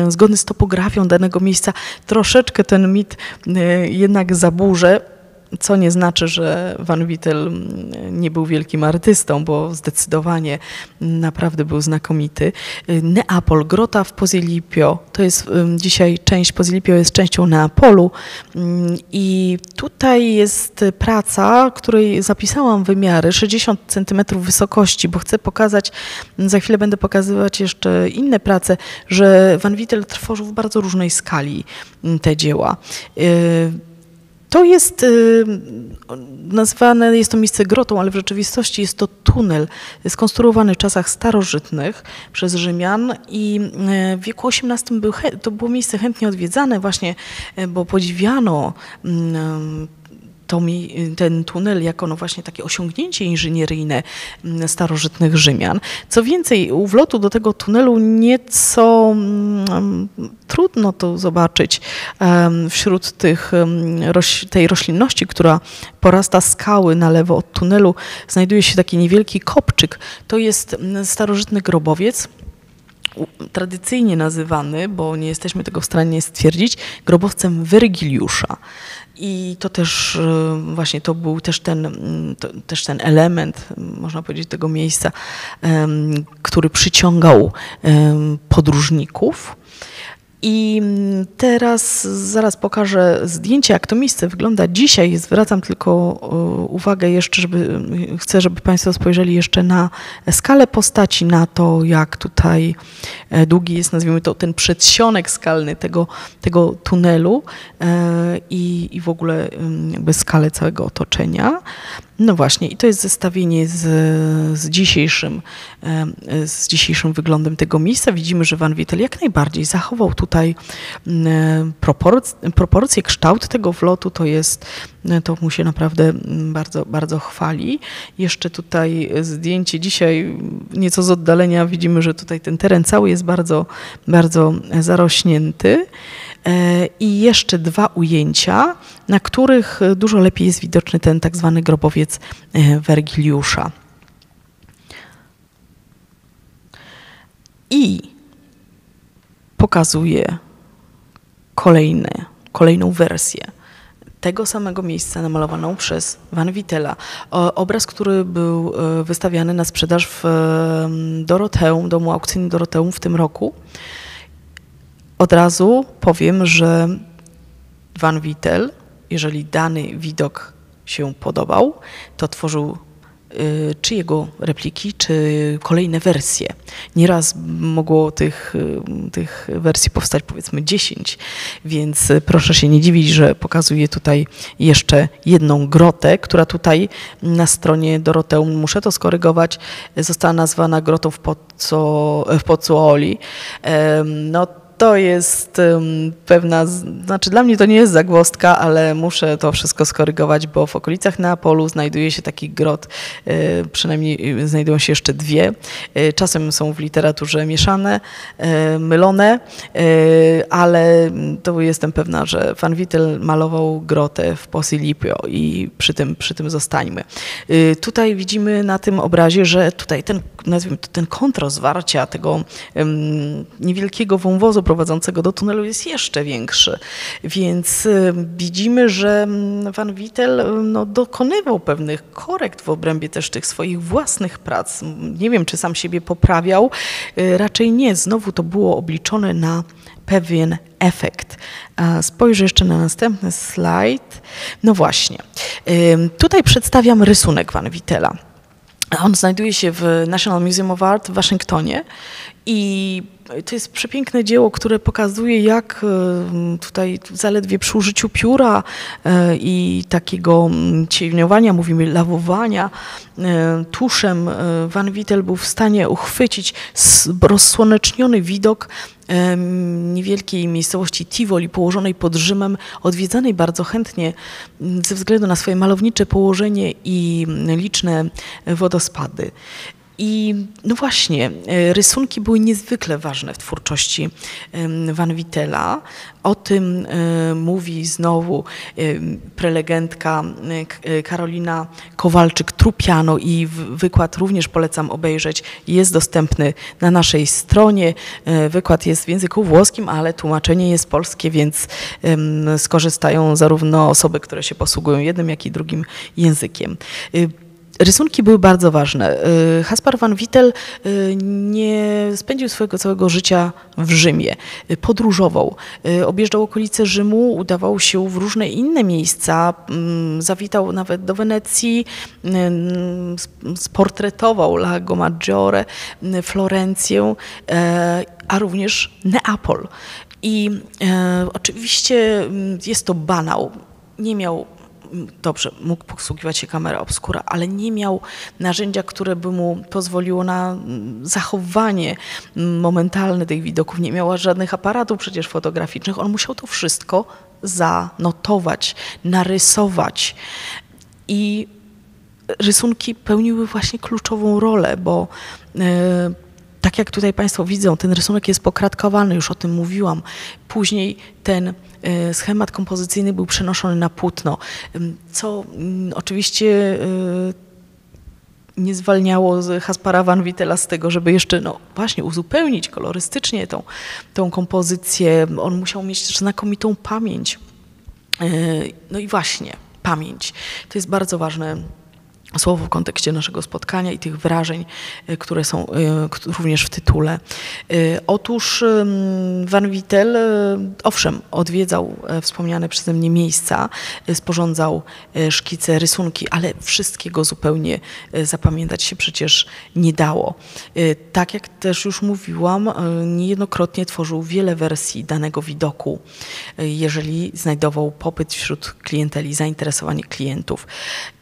zgodny z topografią danego miejsca, troszeczkę ten mit jednak zaburzę. co nie znaczy, że Van Vittel nie był wielkim artystą, bo zdecydowanie naprawdę był znakomity. Neapol, grota w Posillipo, to jest dzisiaj część, Posillipo jest częścią Neapolu i tutaj jest praca, której zapisałam wymiary, 60 cm wysokości, bo chcę pokazać, za chwilę będę pokazywać jeszcze inne prace, że Van Vittel tworzył w bardzo różnej skali te dzieła. To jest nazwane, jest to miejsce grotą, ale w rzeczywistości jest to tunel skonstruowany w czasach starożytnych przez Rzymian i w wieku XVIII to było miejsce chętnie odwiedzane właśnie, bo podziwiano ten tunel jako no właśnie takie osiągnięcie inżynieryjne starożytnych Rzymian. Co więcej, u wlotu do tego tunelu nieco trudno to zobaczyć wśród tej roślinności, która porasta skały na lewo od tunelu. Znajduje się taki niewielki kopczyk. To jest starożytny grobowiec, tradycyjnie nazywany, bo nie jesteśmy tego w stanie stwierdzić, grobowcem Wergiliusza. I to też właśnie to był też ten element, można powiedzieć, tego miejsca, który przyciągał podróżników. I teraz zaraz pokażę zdjęcie, jak to miejsce wygląda dzisiaj. Zwracam tylko uwagę jeszcze, chcę, żeby Państwo spojrzeli jeszcze na skalę postaci, na to, jak tutaj długi jest, nazwijmy to, ten przedsionek skalny tego tunelu i w ogóle jakby skalę całego otoczenia. No właśnie, i to jest zestawienie z dzisiejszym wyglądem tego miejsca. Widzimy, że Van Vittel jak najbardziej zachował tutaj proporcje, kształt tego wlotu, to mu się naprawdę bardzo, bardzo chwali. Jeszcze tutaj zdjęcie dzisiaj nieco z oddalenia widzimy, że tutaj ten teren cały jest bardzo, bardzo zarośnięty. I jeszcze dwa ujęcia, na których dużo lepiej jest widoczny ten tak zwany grobowiec Wergiliusza. I pokazuję kolejną wersję tego samego miejsca namalowaną przez Van Vittela. Obraz, który był wystawiany na sprzedaż w Doroteum, domu aukcyjnym Doroteum w tym roku. Od razu powiem, że Van Vittel, jeżeli dany widok się podobał, to tworzył czy jego repliki, czy kolejne wersje. Nieraz mogło tych wersji powstać powiedzmy 10, więc proszę się nie dziwić, że pokazuję tutaj jeszcze jedną grotę, która tutaj na stronie Doroteum, muszę to skorygować, została nazwana grotą w Pozzuoli. No, to jest pewna, znaczy dla mnie to nie jest zagwozdka, ale muszę to wszystko skorygować, bo w okolicach Neapolu znajduje się taki grot, przynajmniej znajdują się jeszcze dwie. Czasem są w literaturze mieszane, mylone, ale to jestem pewna, że Van Vittel malował grotę w Posillipo i przy tym zostańmy. Tutaj widzimy na tym obrazie, że tutaj nazwijmy to, ten kontrast zwarcia tego niewielkiego wąwozu prowadzącego do tunelu jest jeszcze większy. Więc widzimy, że Van Vittel dokonywał pewnych korekt w obrębie też tych swoich własnych prac. Nie wiem, czy sam siebie poprawiał. Raczej nie. Znowu to było obliczone na pewien efekt. Spojrzę jeszcze na następny slajd. No właśnie. Tutaj przedstawiam rysunek Van Vittela. On znajduje się w National Museum of Art w Waszyngtonie i to jest przepiękne dzieło, które pokazuje, jak tutaj zaledwie przy użyciu pióra i takiego cieniowania, mówimy lawowania, tuszem Van Vittel był w stanie uchwycić rozsłoneczniony widok niewielkiej miejscowości Tivoli, położonej pod Rzymem, odwiedzanej bardzo chętnie ze względu na swoje malownicze położenie i liczne wodospady. I no właśnie, rysunki były niezwykle ważne w twórczości Van Wittela. O tym mówi znowu prelegentka Karolina Kowalczyk-Trupiano i wykład również polecam obejrzeć. Jest dostępny na naszej stronie. Wykład jest w języku włoskim, ale tłumaczenie jest polskie, więc skorzystają zarówno osoby, które się posługują jednym, jak i drugim językiem. Rysunki były bardzo ważne. Caspar van Wittel nie spędził swojego całego życia w Rzymie. Podróżował, objeżdżał okolice Rzymu, udawał się w różne inne miejsca, zawitał nawet do Wenecji, sportretował Lago Maggiore, Florencję, a również Neapol. I oczywiście jest to banał. Nie miał Dobrze, mógł posługiwać się kamera obscura, ale nie miał narzędzia, które by mu pozwoliło na zachowanie momentalne tych widoków. Nie miał żadnych aparatów przecież fotograficznych. On musiał to wszystko zanotować, narysować. I rysunki pełniły właśnie kluczową rolę, bo tak jak tutaj Państwo widzą, ten rysunek jest pokratkowany, już o tym mówiłam. Później ten schemat kompozycyjny był przenoszony na płótno, co oczywiście nie zwalniało Caspara van Wittela z tego, żeby jeszcze właśnie uzupełnić kolorystycznie tą kompozycję. On musiał mieć też znakomitą pamięć. No i właśnie, pamięć. To jest bardzo ważne słowo w kontekście naszego spotkania i tych wrażeń, które są również w tytule. Otóż Van Wittel, owszem, odwiedzał wspomniane przeze mnie miejsca, sporządzał szkice, rysunki, ale wszystkiego zupełnie zapamiętać się przecież nie dało. Tak jak też już mówiłam, niejednokrotnie tworzył wiele wersji danego widoku, jeżeli znajdował popyt wśród klienteli, zainteresowanie klientów.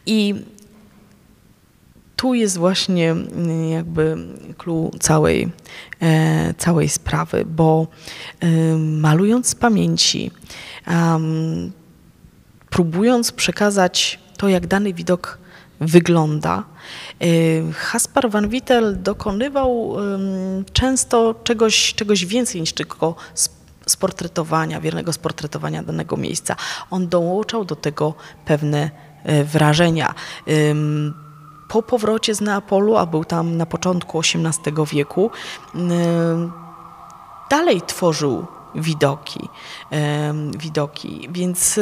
I tu jest właśnie jakby clou całej sprawy, bo malując z pamięci, próbując przekazać to, jak dany widok wygląda, Caspar van Wittel dokonywał często czegoś więcej niż tylko sportretowania, wiernego sportretowania danego miejsca. On dołączał do tego pewne wrażenia. Po powrocie z Neapolu, a był tam na początku XVIII wieku, dalej tworzył widoki, więc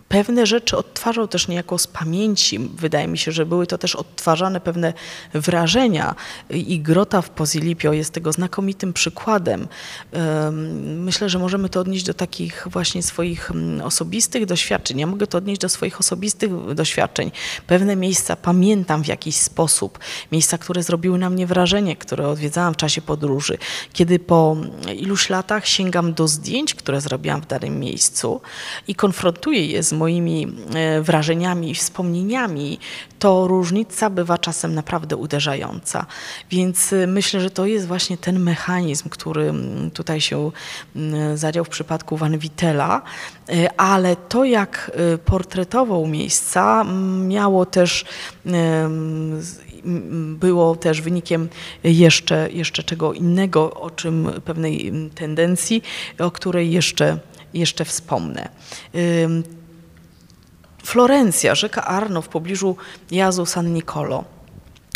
pewne rzeczy odtwarzał też niejako z pamięci. Wydaje mi się, że były to też odtwarzane pewne wrażenia i Grota w Posilipio jest tego znakomitym przykładem. Myślę, że możemy to odnieść do takich właśnie swoich osobistych doświadczeń. Ja mogę to odnieść do swoich osobistych doświadczeń. Pewne miejsca pamiętam w jakiś sposób. Miejsca, które zrobiły na mnie wrażenie, które odwiedzałam w czasie podróży. Kiedy po iluś latach sięgam do zdjęć, które zrobiłam w danym miejscu i konfrontuję je z moimi wrażeniami i wspomnieniami, to różnica bywa czasem naprawdę uderzająca. Więc myślę, że to jest właśnie ten mechanizm, który tutaj się zadział w przypadku Van Wittela, ale to, jak portretował miejsca, było też wynikiem jeszcze czego innego, o czym pewnej tendencji, o której jeszcze wspomnę. Florencja, rzeka Arno w pobliżu Jazu San Nicolo.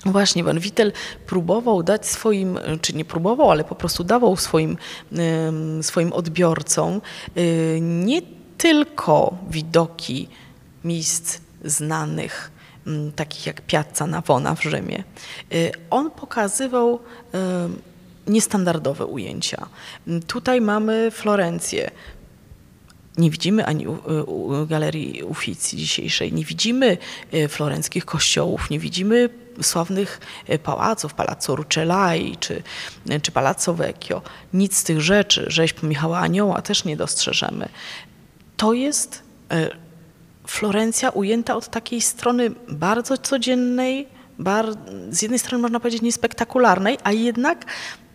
Właśnie Van Wittel próbował dać swoim, czy nie próbował, ale po prostu dawał swoim odbiorcom nie tylko widoki miejsc znanych, takich jak Piazza Navona w Rzymie. On pokazywał niestandardowe ujęcia. Tutaj mamy Florencję. Nie widzimy ani Galerii Uffizi dzisiejszej, nie widzimy florenckich kościołów, nie widzimy sławnych pałaców, Palazzo Rucellai czy Palazzo Vecchio. Nic z tych rzeczy, rzeźb Michała Anioła też nie dostrzeżemy. To jest Florencja ujęta od takiej strony bardzo codziennej, z jednej strony można powiedzieć niespektakularnej, a jednak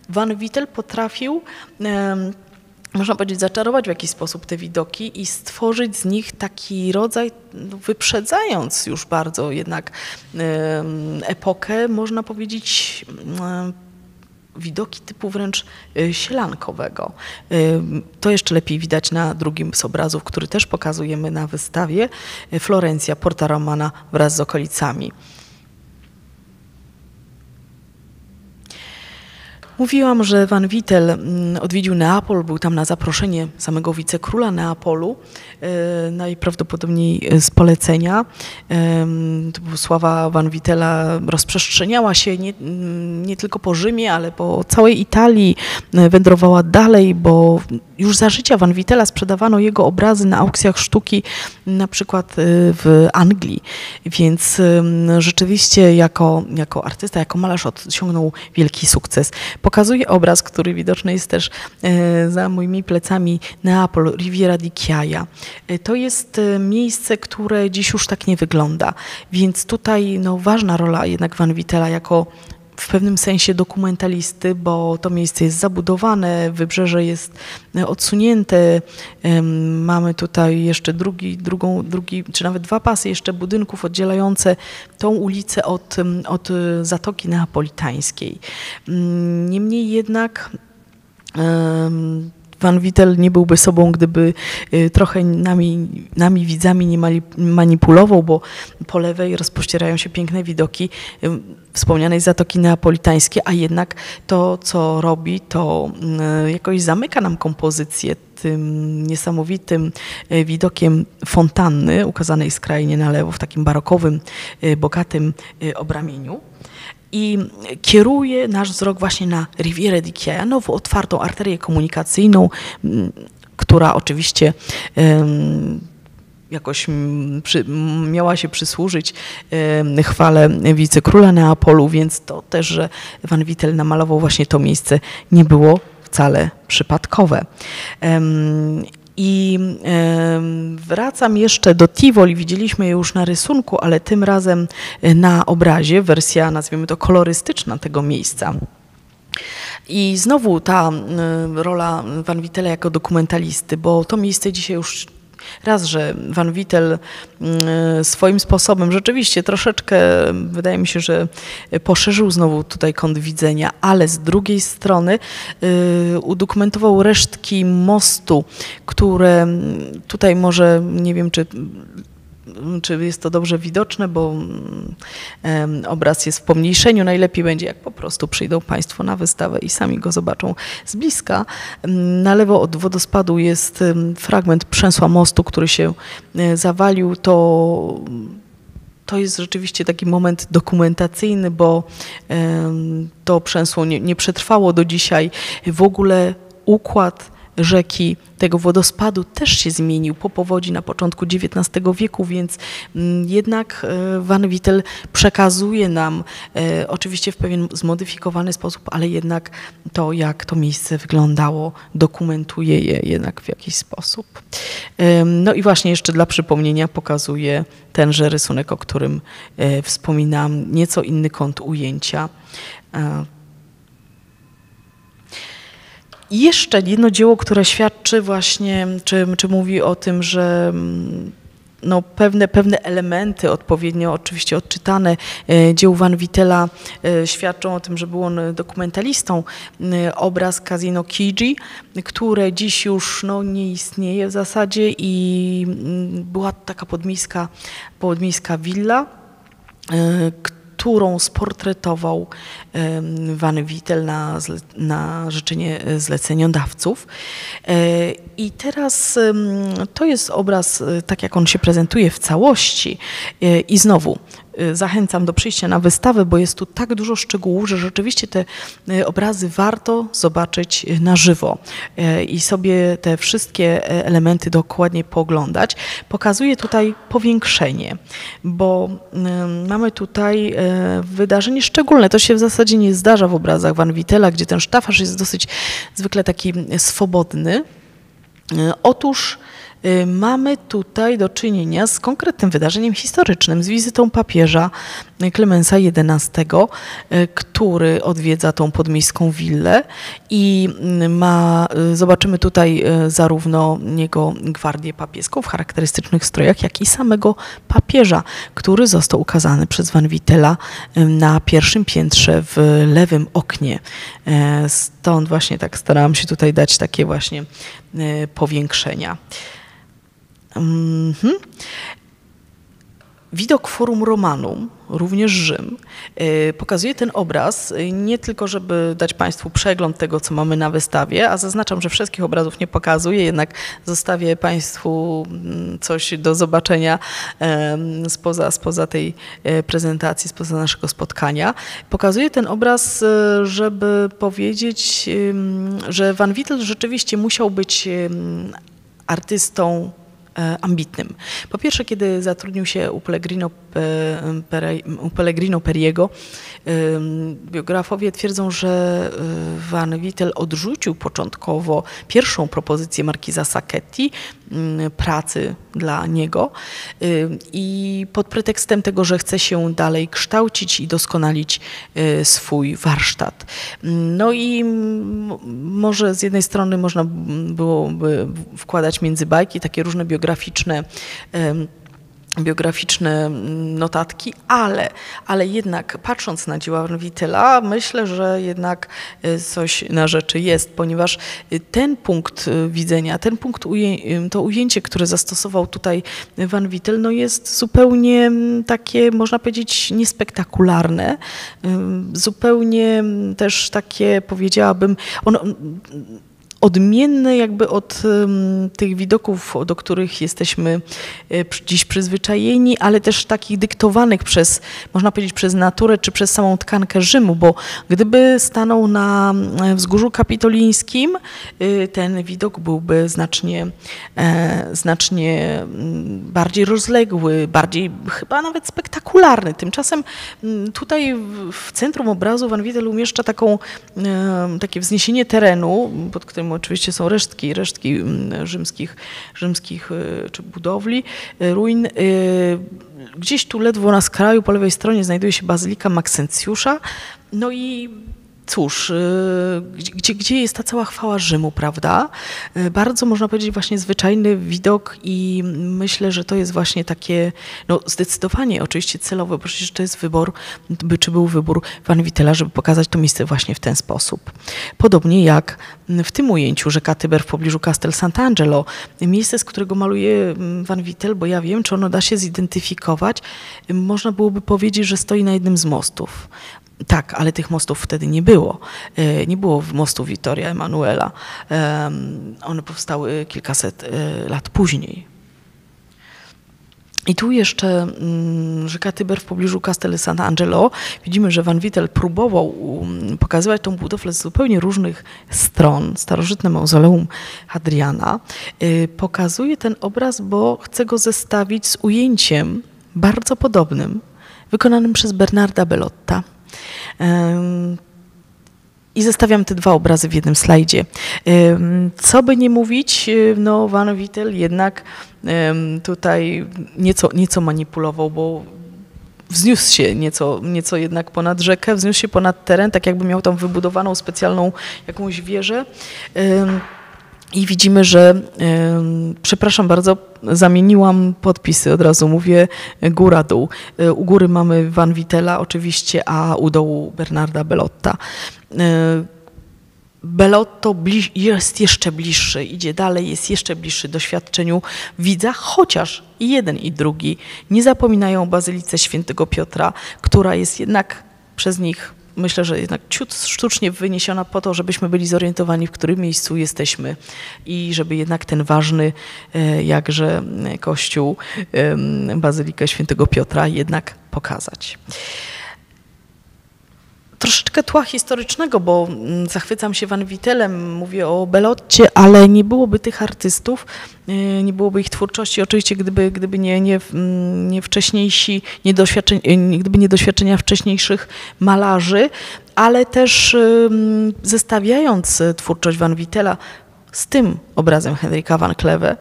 Van Wittel potrafił można powiedzieć, zaczarować w jakiś sposób te widoki i stworzyć z nich taki rodzaj, wyprzedzając już bardzo jednak epokę, można powiedzieć, widoki typu wręcz sielankowego. To jeszcze lepiej widać na drugim z obrazów, który też pokazujemy na wystawie, Florencja, Porta Romana wraz z okolicami. Mówiłam, że Van Vittel odwiedził Neapol, był tam na zaproszenie samego wicekróla Neapolu, najprawdopodobniej z polecenia. Sława Van Vittela rozprzestrzeniała się nie tylko po Rzymie, ale po całej Italii, wędrowała dalej, bo już za życia Van Vittela sprzedawano jego obrazy na aukcjach sztuki, na przykład w Anglii, więc rzeczywiście jako artysta, jako malarz osiągnął wielki sukces. Pokazuję obraz, który widoczny jest też za moimi plecami, Neapol, Riviera di Chiaia. To jest miejsce, które dziś już tak nie wygląda, więc tutaj ważna rola jednak Van Vittela jako w pewnym sensie dokumentalisty, bo to miejsce jest zabudowane, wybrzeże jest odsunięte, mamy tutaj jeszcze drugi, czy nawet dwa pasy jeszcze budynków oddzielające tą ulicę od Zatoki Neapolitańskiej. Niemniej jednak Van Vittel nie byłby sobą, gdyby trochę nami widzami nie manipulował, bo po lewej rozpościerają się piękne widoki wspomnianej Zatoki Neapolitańskiej, a jednak to, co robi, to jakoś zamyka nam kompozycję tym niesamowitym widokiem fontanny ukazanej skrajnie na lewo w takim barokowym, bogatym obramieniu. I kieruje nasz wzrok właśnie na Rivierę di Chiaia, nowo otwartą arterię komunikacyjną, która oczywiście jakoś miała się przysłużyć chwale wicekróla Neapolu, więc to też, że Van Vittel namalował właśnie to miejsce, nie było wcale przypadkowe. I wracam jeszcze do Tivoli, widzieliśmy je już na rysunku, ale tym razem na obrazie, wersja, nazwijmy to, kolorystyczna tego miejsca. I znowu ta rola Van Vittela jako dokumentalisty, bo to miejsce dzisiaj już raz, że Van Vittel swoim sposobem rzeczywiście troszeczkę, wydaje mi się, że poszerzył znowu tutaj kąt widzenia, ale z drugiej strony udokumentował resztki mostu, które tutaj może, nie wiem, czy jest to dobrze widoczne, bo obraz jest w pomniejszeniu. Najlepiej będzie, jak po prostu przyjdą Państwo na wystawę i sami go zobaczą z bliska. Na lewo od wodospadu jest fragment przęsła mostu, który się zawalił. To jest rzeczywiście taki moment dokumentacyjny, bo to przęsło nie przetrwało do dzisiaj. W ogóle układ rzeki, tego wodospadu też się zmienił po powodzi na początku XIX wieku, więc jednak Van Vittel przekazuje nam, oczywiście w pewien zmodyfikowany sposób, ale jednak to, jak to miejsce wyglądało, dokumentuje je jednak w jakiś sposób. No i właśnie jeszcze dla przypomnienia pokazuję tenże rysunek, o którym wspominam, nieco inny kąt ujęcia. I jeszcze jedno dzieło, które świadczy właśnie, czy mówi o tym, że pewne elementy odpowiednio oczywiście odczytane dzieł Van Vittela świadczą o tym, że był on dokumentalistą. Obraz Casino Chigi, które dziś już nie istnieje w zasadzie i była taka podmiejska willa, którą sportretował Van Vittel na życzenie zleceniodawców. I teraz to jest obraz, tak jak on się prezentuje w całości. I znowu zachęcam do przyjścia na wystawę, bo jest tu tak dużo szczegółów, że rzeczywiście te obrazy warto zobaczyć na żywo i sobie te wszystkie elementy dokładnie pooglądać. Pokazuję tutaj powiększenie, bo mamy tutaj wydarzenie szczególne. To się w zasadzie nie zdarza w obrazach Van Vittela, gdzie ten sztafaż jest dosyć zwykle taki swobodny. Otóż mamy tutaj do czynienia z konkretnym wydarzeniem historycznym, z wizytą papieża Klemensa XI, który odwiedza tą podmiejską willę i zobaczymy tutaj zarówno jego gwardię papieską w charakterystycznych strojach, jak i samego papieża, który został ukazany przez Van Wittela na pierwszym piętrze w lewym oknie. Stąd właśnie tak starałam się tutaj dać takie właśnie powiększenia. Widok Forum Romanum, również Rzym, pokazuje ten obraz nie tylko, żeby dać Państwu przegląd tego, co mamy na wystawie, a zaznaczam, że wszystkich obrazów nie pokazuję, jednak zostawię Państwu coś do zobaczenia spoza tej prezentacji, spoza naszego spotkania. Pokazuję ten obraz, żeby powiedzieć, że Van Wittel rzeczywiście musiał być artystą ambitnym. Po pierwsze, kiedy zatrudnił się u Pellegrino Periego, biografowie twierdzą, że Van Wittel odrzucił początkowo pierwszą propozycję markiza Sacchetti, pracy dla niego i pod pretekstem tego, że chce się dalej kształcić i doskonalić swój warsztat. No i może z jednej strony można byłoby wkładać między bajki takie różne biograficzne notatki, ale jednak patrząc na dzieła Van Wittela, myślę, że jednak coś na rzeczy jest, ponieważ ten punkt widzenia, to ujęcie, które zastosował tutaj Van Wittel, no jest zupełnie takie, można powiedzieć, niespektakularne, zupełnie też takie, powiedziałabym, odmienne jakby od tych widoków, do których jesteśmy dziś przyzwyczajeni, ale też takich dyktowanych przez, można powiedzieć, przez naturę czy przez samą tkankę Rzymu, bo gdyby stanął na Wzgórzu Kapitolińskim, ten widok byłby znacznie bardziej rozległy, bardziej chyba nawet spektakularny. Tymczasem tutaj w centrum obrazu Van Wittel umieszcza takie wzniesienie terenu, pod którym oczywiście są resztki rzymskich czy budowli, ruin. Gdzieś tu ledwo na skraju, po lewej stronie znajduje się bazylika Maksencjusza. No i cóż, gdzie jest ta cała chwała Rzymu, prawda? Bardzo, można powiedzieć, właśnie zwyczajny widok i myślę, że to jest właśnie takie, no zdecydowanie oczywiście celowe, bo przecież to jest był wybór Van Wittela, żeby pokazać to miejsce właśnie w ten sposób. Podobnie jak w tym ujęciu rzeka Tyber w pobliżu Castel Sant'Angelo, miejsce, z którego maluje Van Wittel, bo ja wiem, czy ono da się zidentyfikować, można byłoby powiedzieć, że stoi na jednym z mostów. Tak, ale tych mostów wtedy nie było. Nie było mostu Vittoria Emanuela. One powstały kilkaset lat później. I tu jeszcze rzeka Tyber w pobliżu Castel Sant'Angelo. Widzimy, że Van Wittel próbował pokazywać tą budowlę z zupełnie różnych stron. Starożytne mauzoleum Hadriana. Pokazuje ten obraz, bo chce go zestawić z ujęciem bardzo podobnym, wykonanym przez Bernarda Bellotta. I zestawiam te dwa obrazy w jednym slajdzie. Co by nie mówić, no Van Wittel jednak tutaj nieco manipulował, bo wzniósł się nieco jednak ponad rzekę, wzniósł się ponad teren, tak jakby miał tam wybudowaną specjalną jakąś wieżę. I widzimy, że, przepraszam bardzo, zamieniłam podpisy, od razu mówię góra-dół. U góry mamy Van Wittela oczywiście, a u dołu Bernarda Bellotta. Bellotto jest jeszcze bliższy, idzie dalej, jest jeszcze bliższy doświadczeniu widza, chociaż i jeden i drugi nie zapominają o Bazylice Świętego Piotra, która jest jednak przez nich, myślę, że jednak ciut sztucznie wyniesiona po to, żebyśmy byli zorientowani, w którym miejscu jesteśmy i żeby jednak ten ważny jakże kościół, Bazylikę Świętego Piotra jednak pokazać. Troszeczkę tła historycznego, bo zachwycam się Van Wittelem, mówię o Bellotcie, ale nie byłoby tych artystów, nie byłoby ich twórczości, oczywiście gdyby nie wcześniejsi, gdyby nie doświadczenia wcześniejszych malarzy, ale też zestawiając twórczość Van Wittela z tym obrazem Henryka van Cleve,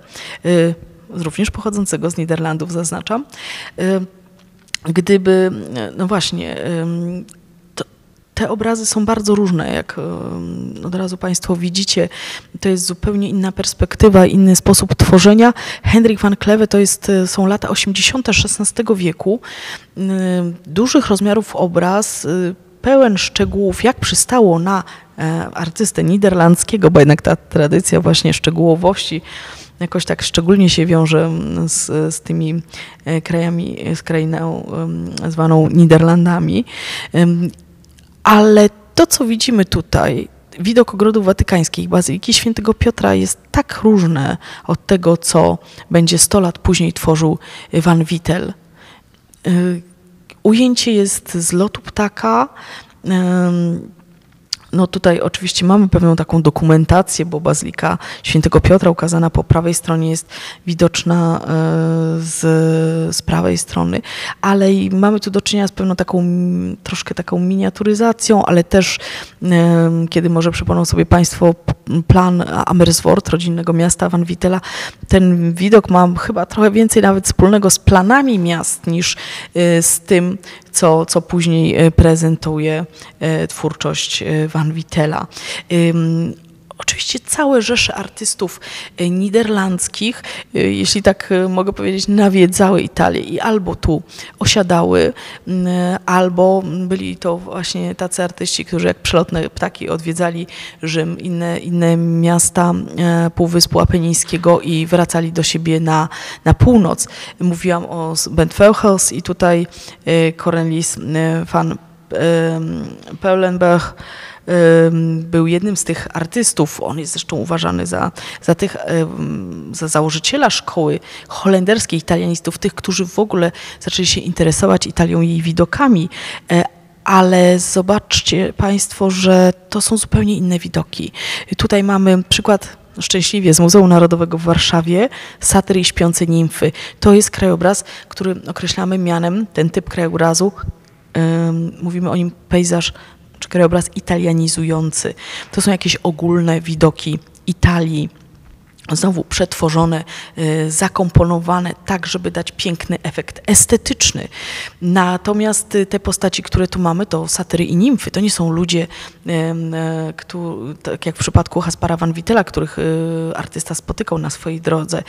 również pochodzącego z Niderlandów, zaznaczam, gdyby, no właśnie, te obrazy są bardzo różne, jak od razu Państwo widzicie, to jest zupełnie inna perspektywa, inny sposób tworzenia. Hendrik van Cleve są lata 80. XVI wieku, dużych rozmiarów obraz, pełen szczegółów, jak przystało na artystę niderlandzkiego, bo jednak ta tradycja właśnie szczegółowości jakoś tak szczególnie się wiąże z tymi krajami, z krainą zwaną Niderlandami. Ale to, co widzimy tutaj, widok ogrodów watykańskich, Bazyliki Świętego Piotra jest tak różne od tego, co będzie 100 lat później tworzył Van Vittel. Ujęcie jest z lotu ptaka. No tutaj oczywiście mamy pewną taką dokumentację, bo Bazylika Świętego Piotra ukazana po prawej stronie jest widoczna z prawej strony, ale i mamy tu do czynienia z pewną troszkę taką miniaturyzacją, ale też kiedy może przypomną sobie Państwo plan Amersfoort, rodzinnego miasta Van Vittela, ten widok ma chyba trochę więcej nawet wspólnego z planami miast niż z tym, co później prezentuje twórczość Van Vittela. Oczywiście całe rzesze artystów niderlandzkich, jeśli tak mogę powiedzieć, nawiedzały Italię i albo tu osiadały, albo byli to właśnie tacy artyści, którzy jak przelotne ptaki odwiedzali Rzym, inne miasta Półwyspu Apenińskiego i wracali do siebie na północ. Mówiłam o Bent Veuchels i tutaj Cornelis van Peulenberg był jednym z tych artystów, on jest zresztą uważany za założyciela szkoły holenderskiej italianistów, tych, którzy w ogóle zaczęli się interesować Italią i jej widokami, ale zobaczcie Państwo, że to są zupełnie inne widoki. Tutaj mamy przykład szczęśliwie z Muzeum Narodowego w Warszawie, Satyry i śpiące nimfy. To jest krajobraz, który określamy mianem, ten typ krajobrazu, mówimy o nim pejzaż czy krajobraz italianizujący. To są jakieś ogólne widoki Italii, znowu przetworzone, zakomponowane tak, żeby dać piękny efekt estetyczny. Natomiast te postaci, które tu mamy, to satyry i nimfy, to nie są ludzie, tak jak w przypadku Jaspera van Vittela, których artysta spotykał na swojej drodze.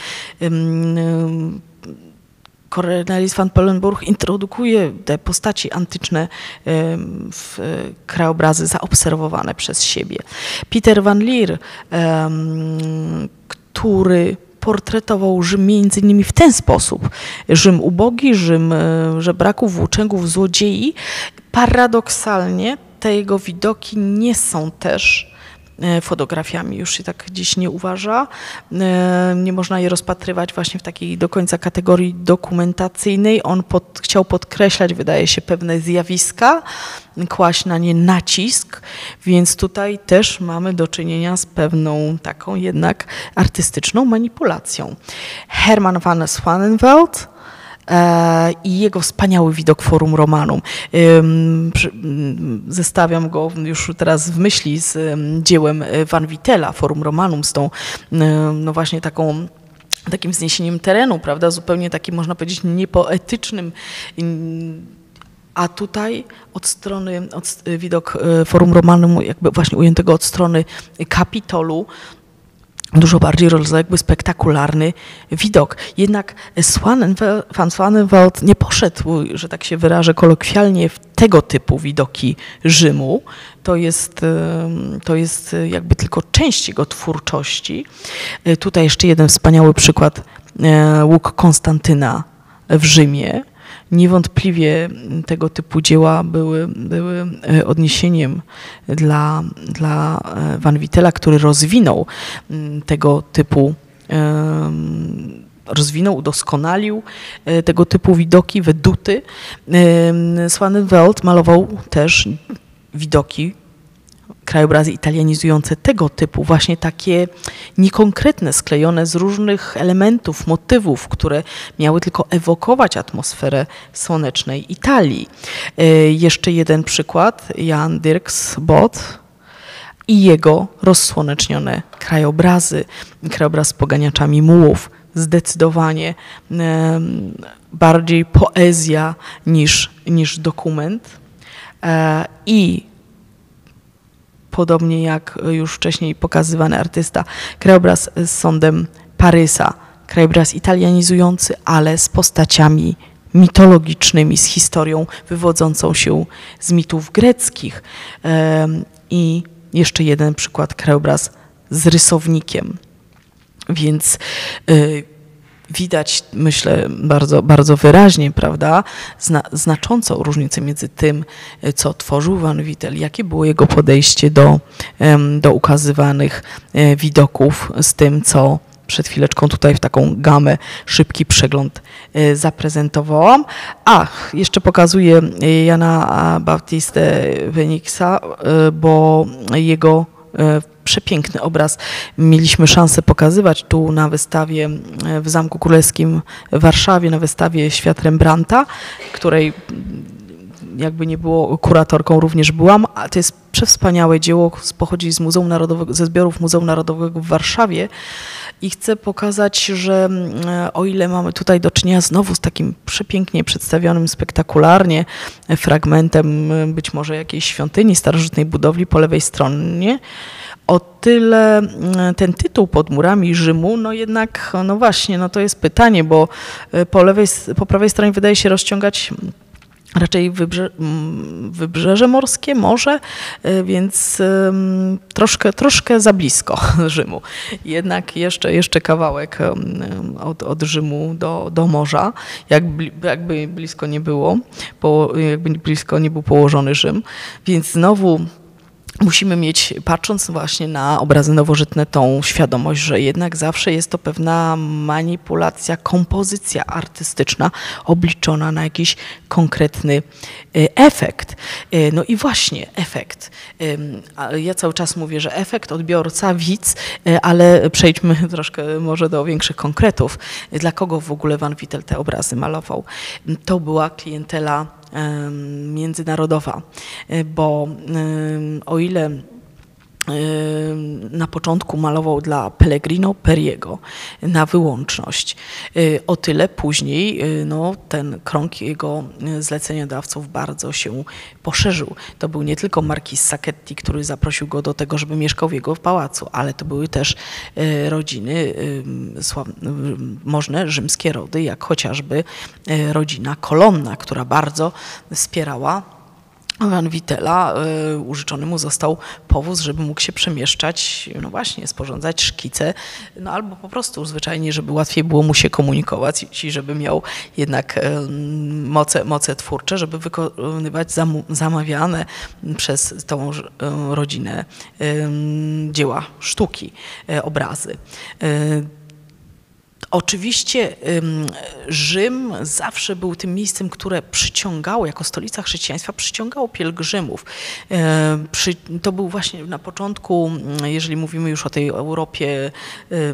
Cornelis van Peulenburg introdukuje te postaci antyczne w krajobrazy zaobserwowane przez siebie. Pieter van Lier, który portretował Rzym między innymi w ten sposób. Rzym ubogi, Rzym żebraków, włóczęgów, złodziei. Paradoksalnie te jego widoki nie są też fotografiami, już się tak dziś nie uważa. Nie można je rozpatrywać właśnie w takiej do końca kategorii dokumentacyjnej. On chciał podkreślać, wydaje się, pewne zjawiska, kłaść na nie nacisk, więc tutaj też mamy do czynienia z pewną taką jednak artystyczną manipulacją. Herman van Swanenveld i jego wspaniały widok Forum Romanum. Zestawiam go już teraz w myśli z dziełem Van Vittela, Forum Romanum, z tą no właśnie takim wzniesieniem terenu, prawda, zupełnie takim, można powiedzieć, niepoetycznym. A tutaj widok Forum Romanum, jakby właśnie ujętego od strony Kapitolu, dużo bardziej rozległy, spektakularny widok. Jednak van Swanenveld nie poszedł, że tak się wyrażę kolokwialnie, w tego typu widoki Rzymu. To jest jakby tylko część jego twórczości. Tutaj jeszcze jeden wspaniały przykład, łuk Konstantyna w Rzymie. Niewątpliwie tego typu dzieła były odniesieniem dla Van Vittela, który rozwinął tego typu, udoskonalił tego typu widoki, weduty. Swanenveld malował też widoki, krajobrazy italianizujące tego typu, właśnie takie niekonkretne, sklejone z różnych elementów, motywów, które miały tylko ewokować atmosferę słonecznej Italii. Jeszcze jeden przykład, Jan Dirks Bot i jego rozsłonecznione krajobrazy, krajobraz z poganiaczami mułów. Zdecydowanie bardziej poezja niż dokument. I podobnie jak już wcześniej pokazywany artysta, krajobraz z sądem Parysa, krajobraz italianizujący, ale z postaciami mitologicznymi, z historią wywodzącą się z mitów greckich. I jeszcze jeden przykład, krajobraz z rysownikiem. Więc widać, myślę, bardzo, bardzo wyraźnie, prawda, znaczącą różnicę między tym, co tworzył Van Wittel, jakie było jego podejście do ukazywanych widoków, z tym, co przed chwileczką tutaj w taką gamę, szybki przegląd zaprezentowałam. Jeszcze pokazuję Jana Baptiste Wenixa, bo jego przepiękny obraz mieliśmy szansę pokazywać tu na wystawie w Zamku Królewskim w Warszawie, na wystawie Świat Rembrandta, której jakby nie było, kuratorką również byłam, a to jest przewspaniałe dzieło, pochodzi z Muzeum Narodowego, ze zbiorów Muzeum Narodowego w Warszawie i chcę pokazać, że o ile mamy tutaj do czynienia znowu z takim przepięknie przedstawionym, spektakularnie fragmentem być może jakiejś świątyni, starożytnej budowli po lewej stronie, o tyle ten tytuł Pod murami Rzymu, no jednak, no właśnie, no to jest pytanie, bo po prawej stronie wydaje się rozciągać raczej wybrzeże morskie, morze, więc troszkę za blisko Rzymu. Jednak jeszcze kawałek od Rzymu do morza, jakby blisko nie było, jakby blisko nie był położony Rzym, więc znowu musimy mieć, patrząc właśnie na obrazy nowożytne, tą świadomość, że jednak zawsze jest to pewna manipulacja, kompozycja artystyczna obliczona na jakiś konkretny efekt. No i właśnie efekt. Ja cały czas mówię, że efekt, odbiorca, widz, ale przejdźmy troszkę może do większych konkretów. Dla kogo w ogóle Van Wittel te obrazy malował? To była klientela międzynarodowa, bo o ile na początku malował dla Pellegrino Periego na wyłączność, o tyle później no, ten krąg jego zleceniodawców bardzo się poszerzył. To był nie tylko markiz Sacchetti, który zaprosił go do tego, żeby mieszkał w jego pałacu, ale to były też rodziny, możne rzymskie rody, jak chociażby rodzina Colonna, która bardzo wspierała Van Wittela. Użyczony mu został powóz, żeby mógł się przemieszczać, no właśnie, sporządzać szkice, no albo po prostu zwyczajnie, żeby łatwiej było mu się komunikować i żeby miał jednak moce twórcze, żeby wykonywać zamawiane przez tą rodzinę dzieła sztuki, obrazy. Oczywiście Rzym zawsze był tym miejscem, które przyciągało, jako stolica chrześcijaństwa, przyciągało pielgrzymów. To był właśnie na początku, jeżeli mówimy już o tej Europie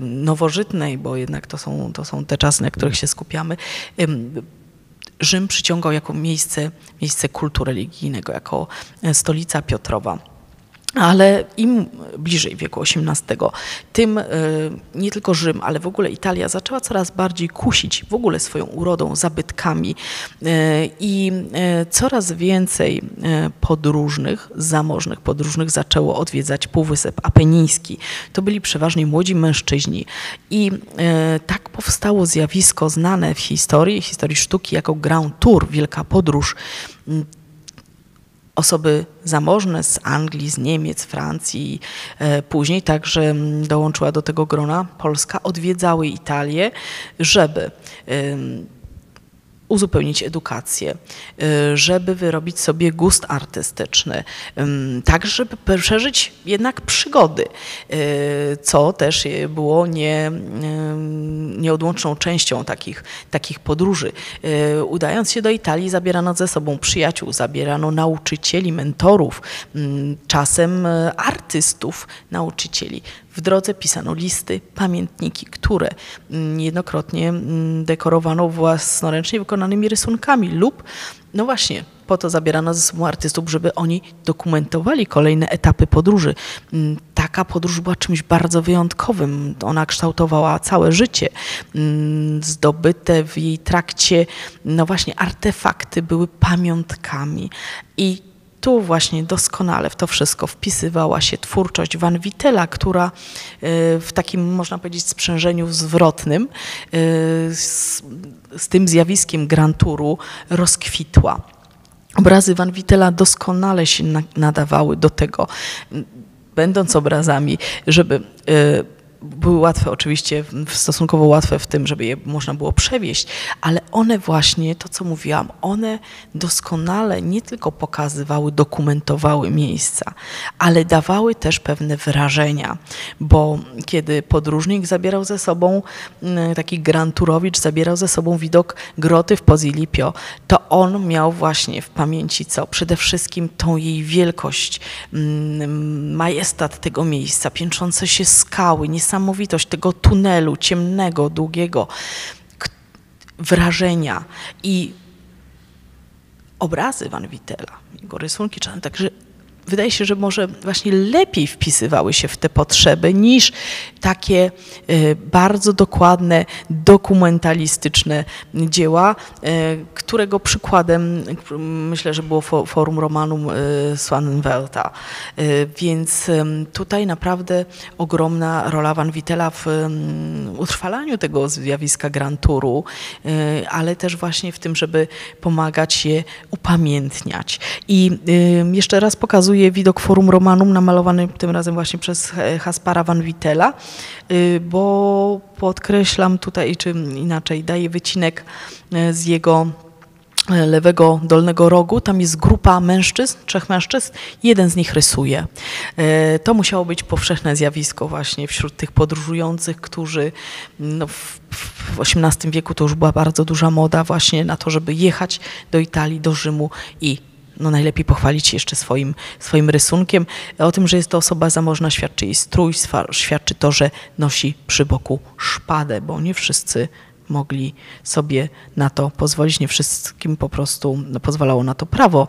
nowożytnej, bo jednak to są te czasy, na których się skupiamy, Rzym przyciągał jako miejsce kultu religijnego, jako stolica Piotrowa. Ale im bliżej wieku XVIII, tym nie tylko Rzym, ale w ogóle Italia zaczęła coraz bardziej kusić w ogóle swoją urodą, zabytkami i coraz więcej podróżnych, zamożnych podróżnych zaczęło odwiedzać Półwysep Apeniński. To byli przeważnie młodzi mężczyźni i tak powstało zjawisko znane w historii sztuki jako Grand Tour, wielka podróż. Osoby zamożne z Anglii, z Niemiec, Francji, później także dołączyła do tego grona Polska, odwiedzały Italię, żeby uzupełnić edukację, żeby wyrobić sobie gust artystyczny, tak żeby przeżyć jednak przygody, co też było nieodłączną częścią takich podróży. Udając się do Italii, zabierano ze sobą przyjaciół, zabierano nauczycieli, mentorów, czasem artystów, nauczycieli. W drodze pisano listy, pamiętniki, które niejednokrotnie dekorowano własnoręcznie wykonanymi rysunkami lub, no właśnie, po to zabierano ze sobą artystów, żeby oni dokumentowali kolejne etapy podróży. Tak taka podróż była czymś bardzo wyjątkowym. Ona kształtowała całe życie. Zdobyte w jej trakcie, no właśnie, artefakty były pamiątkami. I tu właśnie doskonale w to wszystko wpisywała się twórczość Van Wittela, która w takim, można powiedzieć, sprzężeniu zwrotnym z tym zjawiskiem Grand Touru rozkwitła. Obrazy Van Wittela doskonale się nadawały do tego, będąc obrazami, żeby były łatwe, oczywiście stosunkowo łatwe w tym, żeby je można było przewieźć, ale one właśnie, to co mówiłam, one doskonale nie tylko pokazywały, dokumentowały miejsca, ale dawały też pewne wrażenia, bo kiedy podróżnik zabierał ze sobą, taki Grand Tourowicz zabierał ze sobą widok groty w Posillipo, to on miał właśnie w pamięci co? Przede wszystkim tą jej wielkość, majestat tego miejsca, piętrzące się skały, niesamowitość tego tunelu ciemnego, długiego, wrażenia i obrazy Van Wittela, jego rysunki, także wydaje się, że może właśnie lepiej wpisywały się w te potrzeby niż takie bardzo dokładne, dokumentalistyczne dzieła, którego przykładem myślę, że było Forum Romanum Swanenwelta. Więc tutaj naprawdę ogromna rola Van Wittela w utrwalaniu tego zjawiska Grand Touru, ale też właśnie w tym, żeby pomagać je upamiętniać. I jeszcze raz pokazuję widok Forum Romanum namalowany tym razem właśnie przez Jaspera Van Wittela, bo podkreślam tutaj, czy inaczej daję wycinek z jego lewego dolnego rogu. Tam jest grupa mężczyzn, 3 mężczyzn, jeden z nich rysuje. To musiało być powszechne zjawisko właśnie wśród tych podróżujących, którzy no, w XVIII wieku to już była bardzo duża moda właśnie na to, żeby jechać do Italii, do Rzymu i no najlepiej pochwalić się jeszcze swoim rysunkiem. O tym, że jest to osoba zamożna, świadczy jej strój, świadczy to, że nosi przy boku szpadę, bo nie wszyscy mogli sobie na to pozwolić, nie wszystkim po prostu pozwalało na to prawo.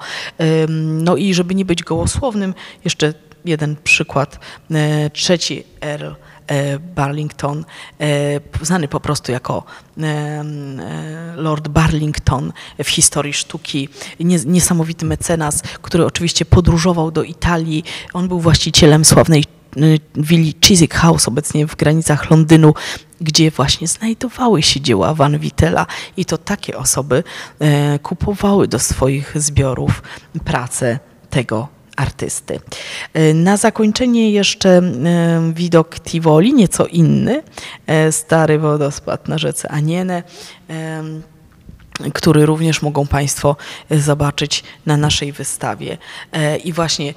No i żeby nie być gołosłownym, jeszcze jeden przykład. 3. Earl Burlington, znany po prostu jako Lord Burlington w historii sztuki, niesamowity mecenas, który oczywiście podróżował do Italii. On był właścicielem sławnej willi Chiswick House, obecnie w granicach Londynu, gdzie właśnie znajdowały się dzieła Van Wittela i to takie osoby kupowały do swoich zbiorów pracę tego artysty. Na zakończenie jeszcze widok Tivoli, nieco inny, stary wodospad na rzece Aniene, który również mogą Państwo zobaczyć na naszej wystawie. I właśnie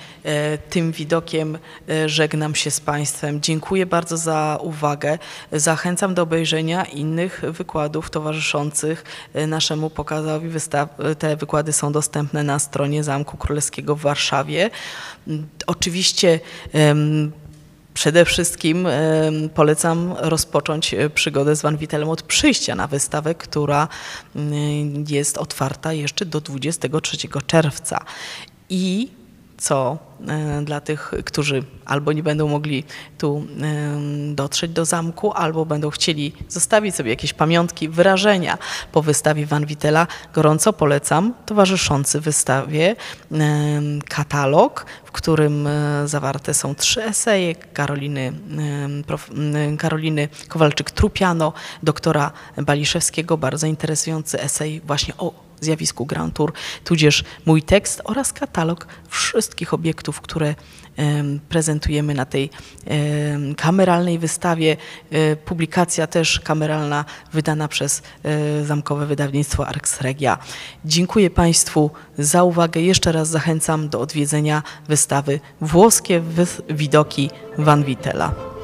tym widokiem żegnam się z Państwem. Dziękuję bardzo za uwagę. Zachęcam do obejrzenia innych wykładów towarzyszących naszemu pokazowi. Te wykłady są dostępne na stronie Zamku Królewskiego w Warszawie. Oczywiście przede wszystkim polecam rozpocząć przygodę z Van Wittelem od przyjścia na wystawę, która jest otwarta jeszcze do 23 czerwca. I co dla tych, którzy albo nie będą mogli tu dotrzeć do zamku, albo będą chcieli zostawić sobie jakieś pamiątki, wyrażenia po wystawie Van Wittela, gorąco polecam towarzyszący wystawie katalog, w którym zawarte są 3 eseje Karoliny Kowalczyk-Trupiano, doktora Baliszewskiego, bardzo interesujący esej właśnie o zjawisku Grand Tour, tudzież mój tekst oraz katalog wszystkich obiektów, które prezentujemy na tej kameralnej wystawie. Publikacja też kameralna wydana przez Zamkowe Wydawnictwo Arx Regia. Dziękuję Państwu za uwagę. Jeszcze raz zachęcam do odwiedzenia wystawy Włoskie widoki Van Wittela.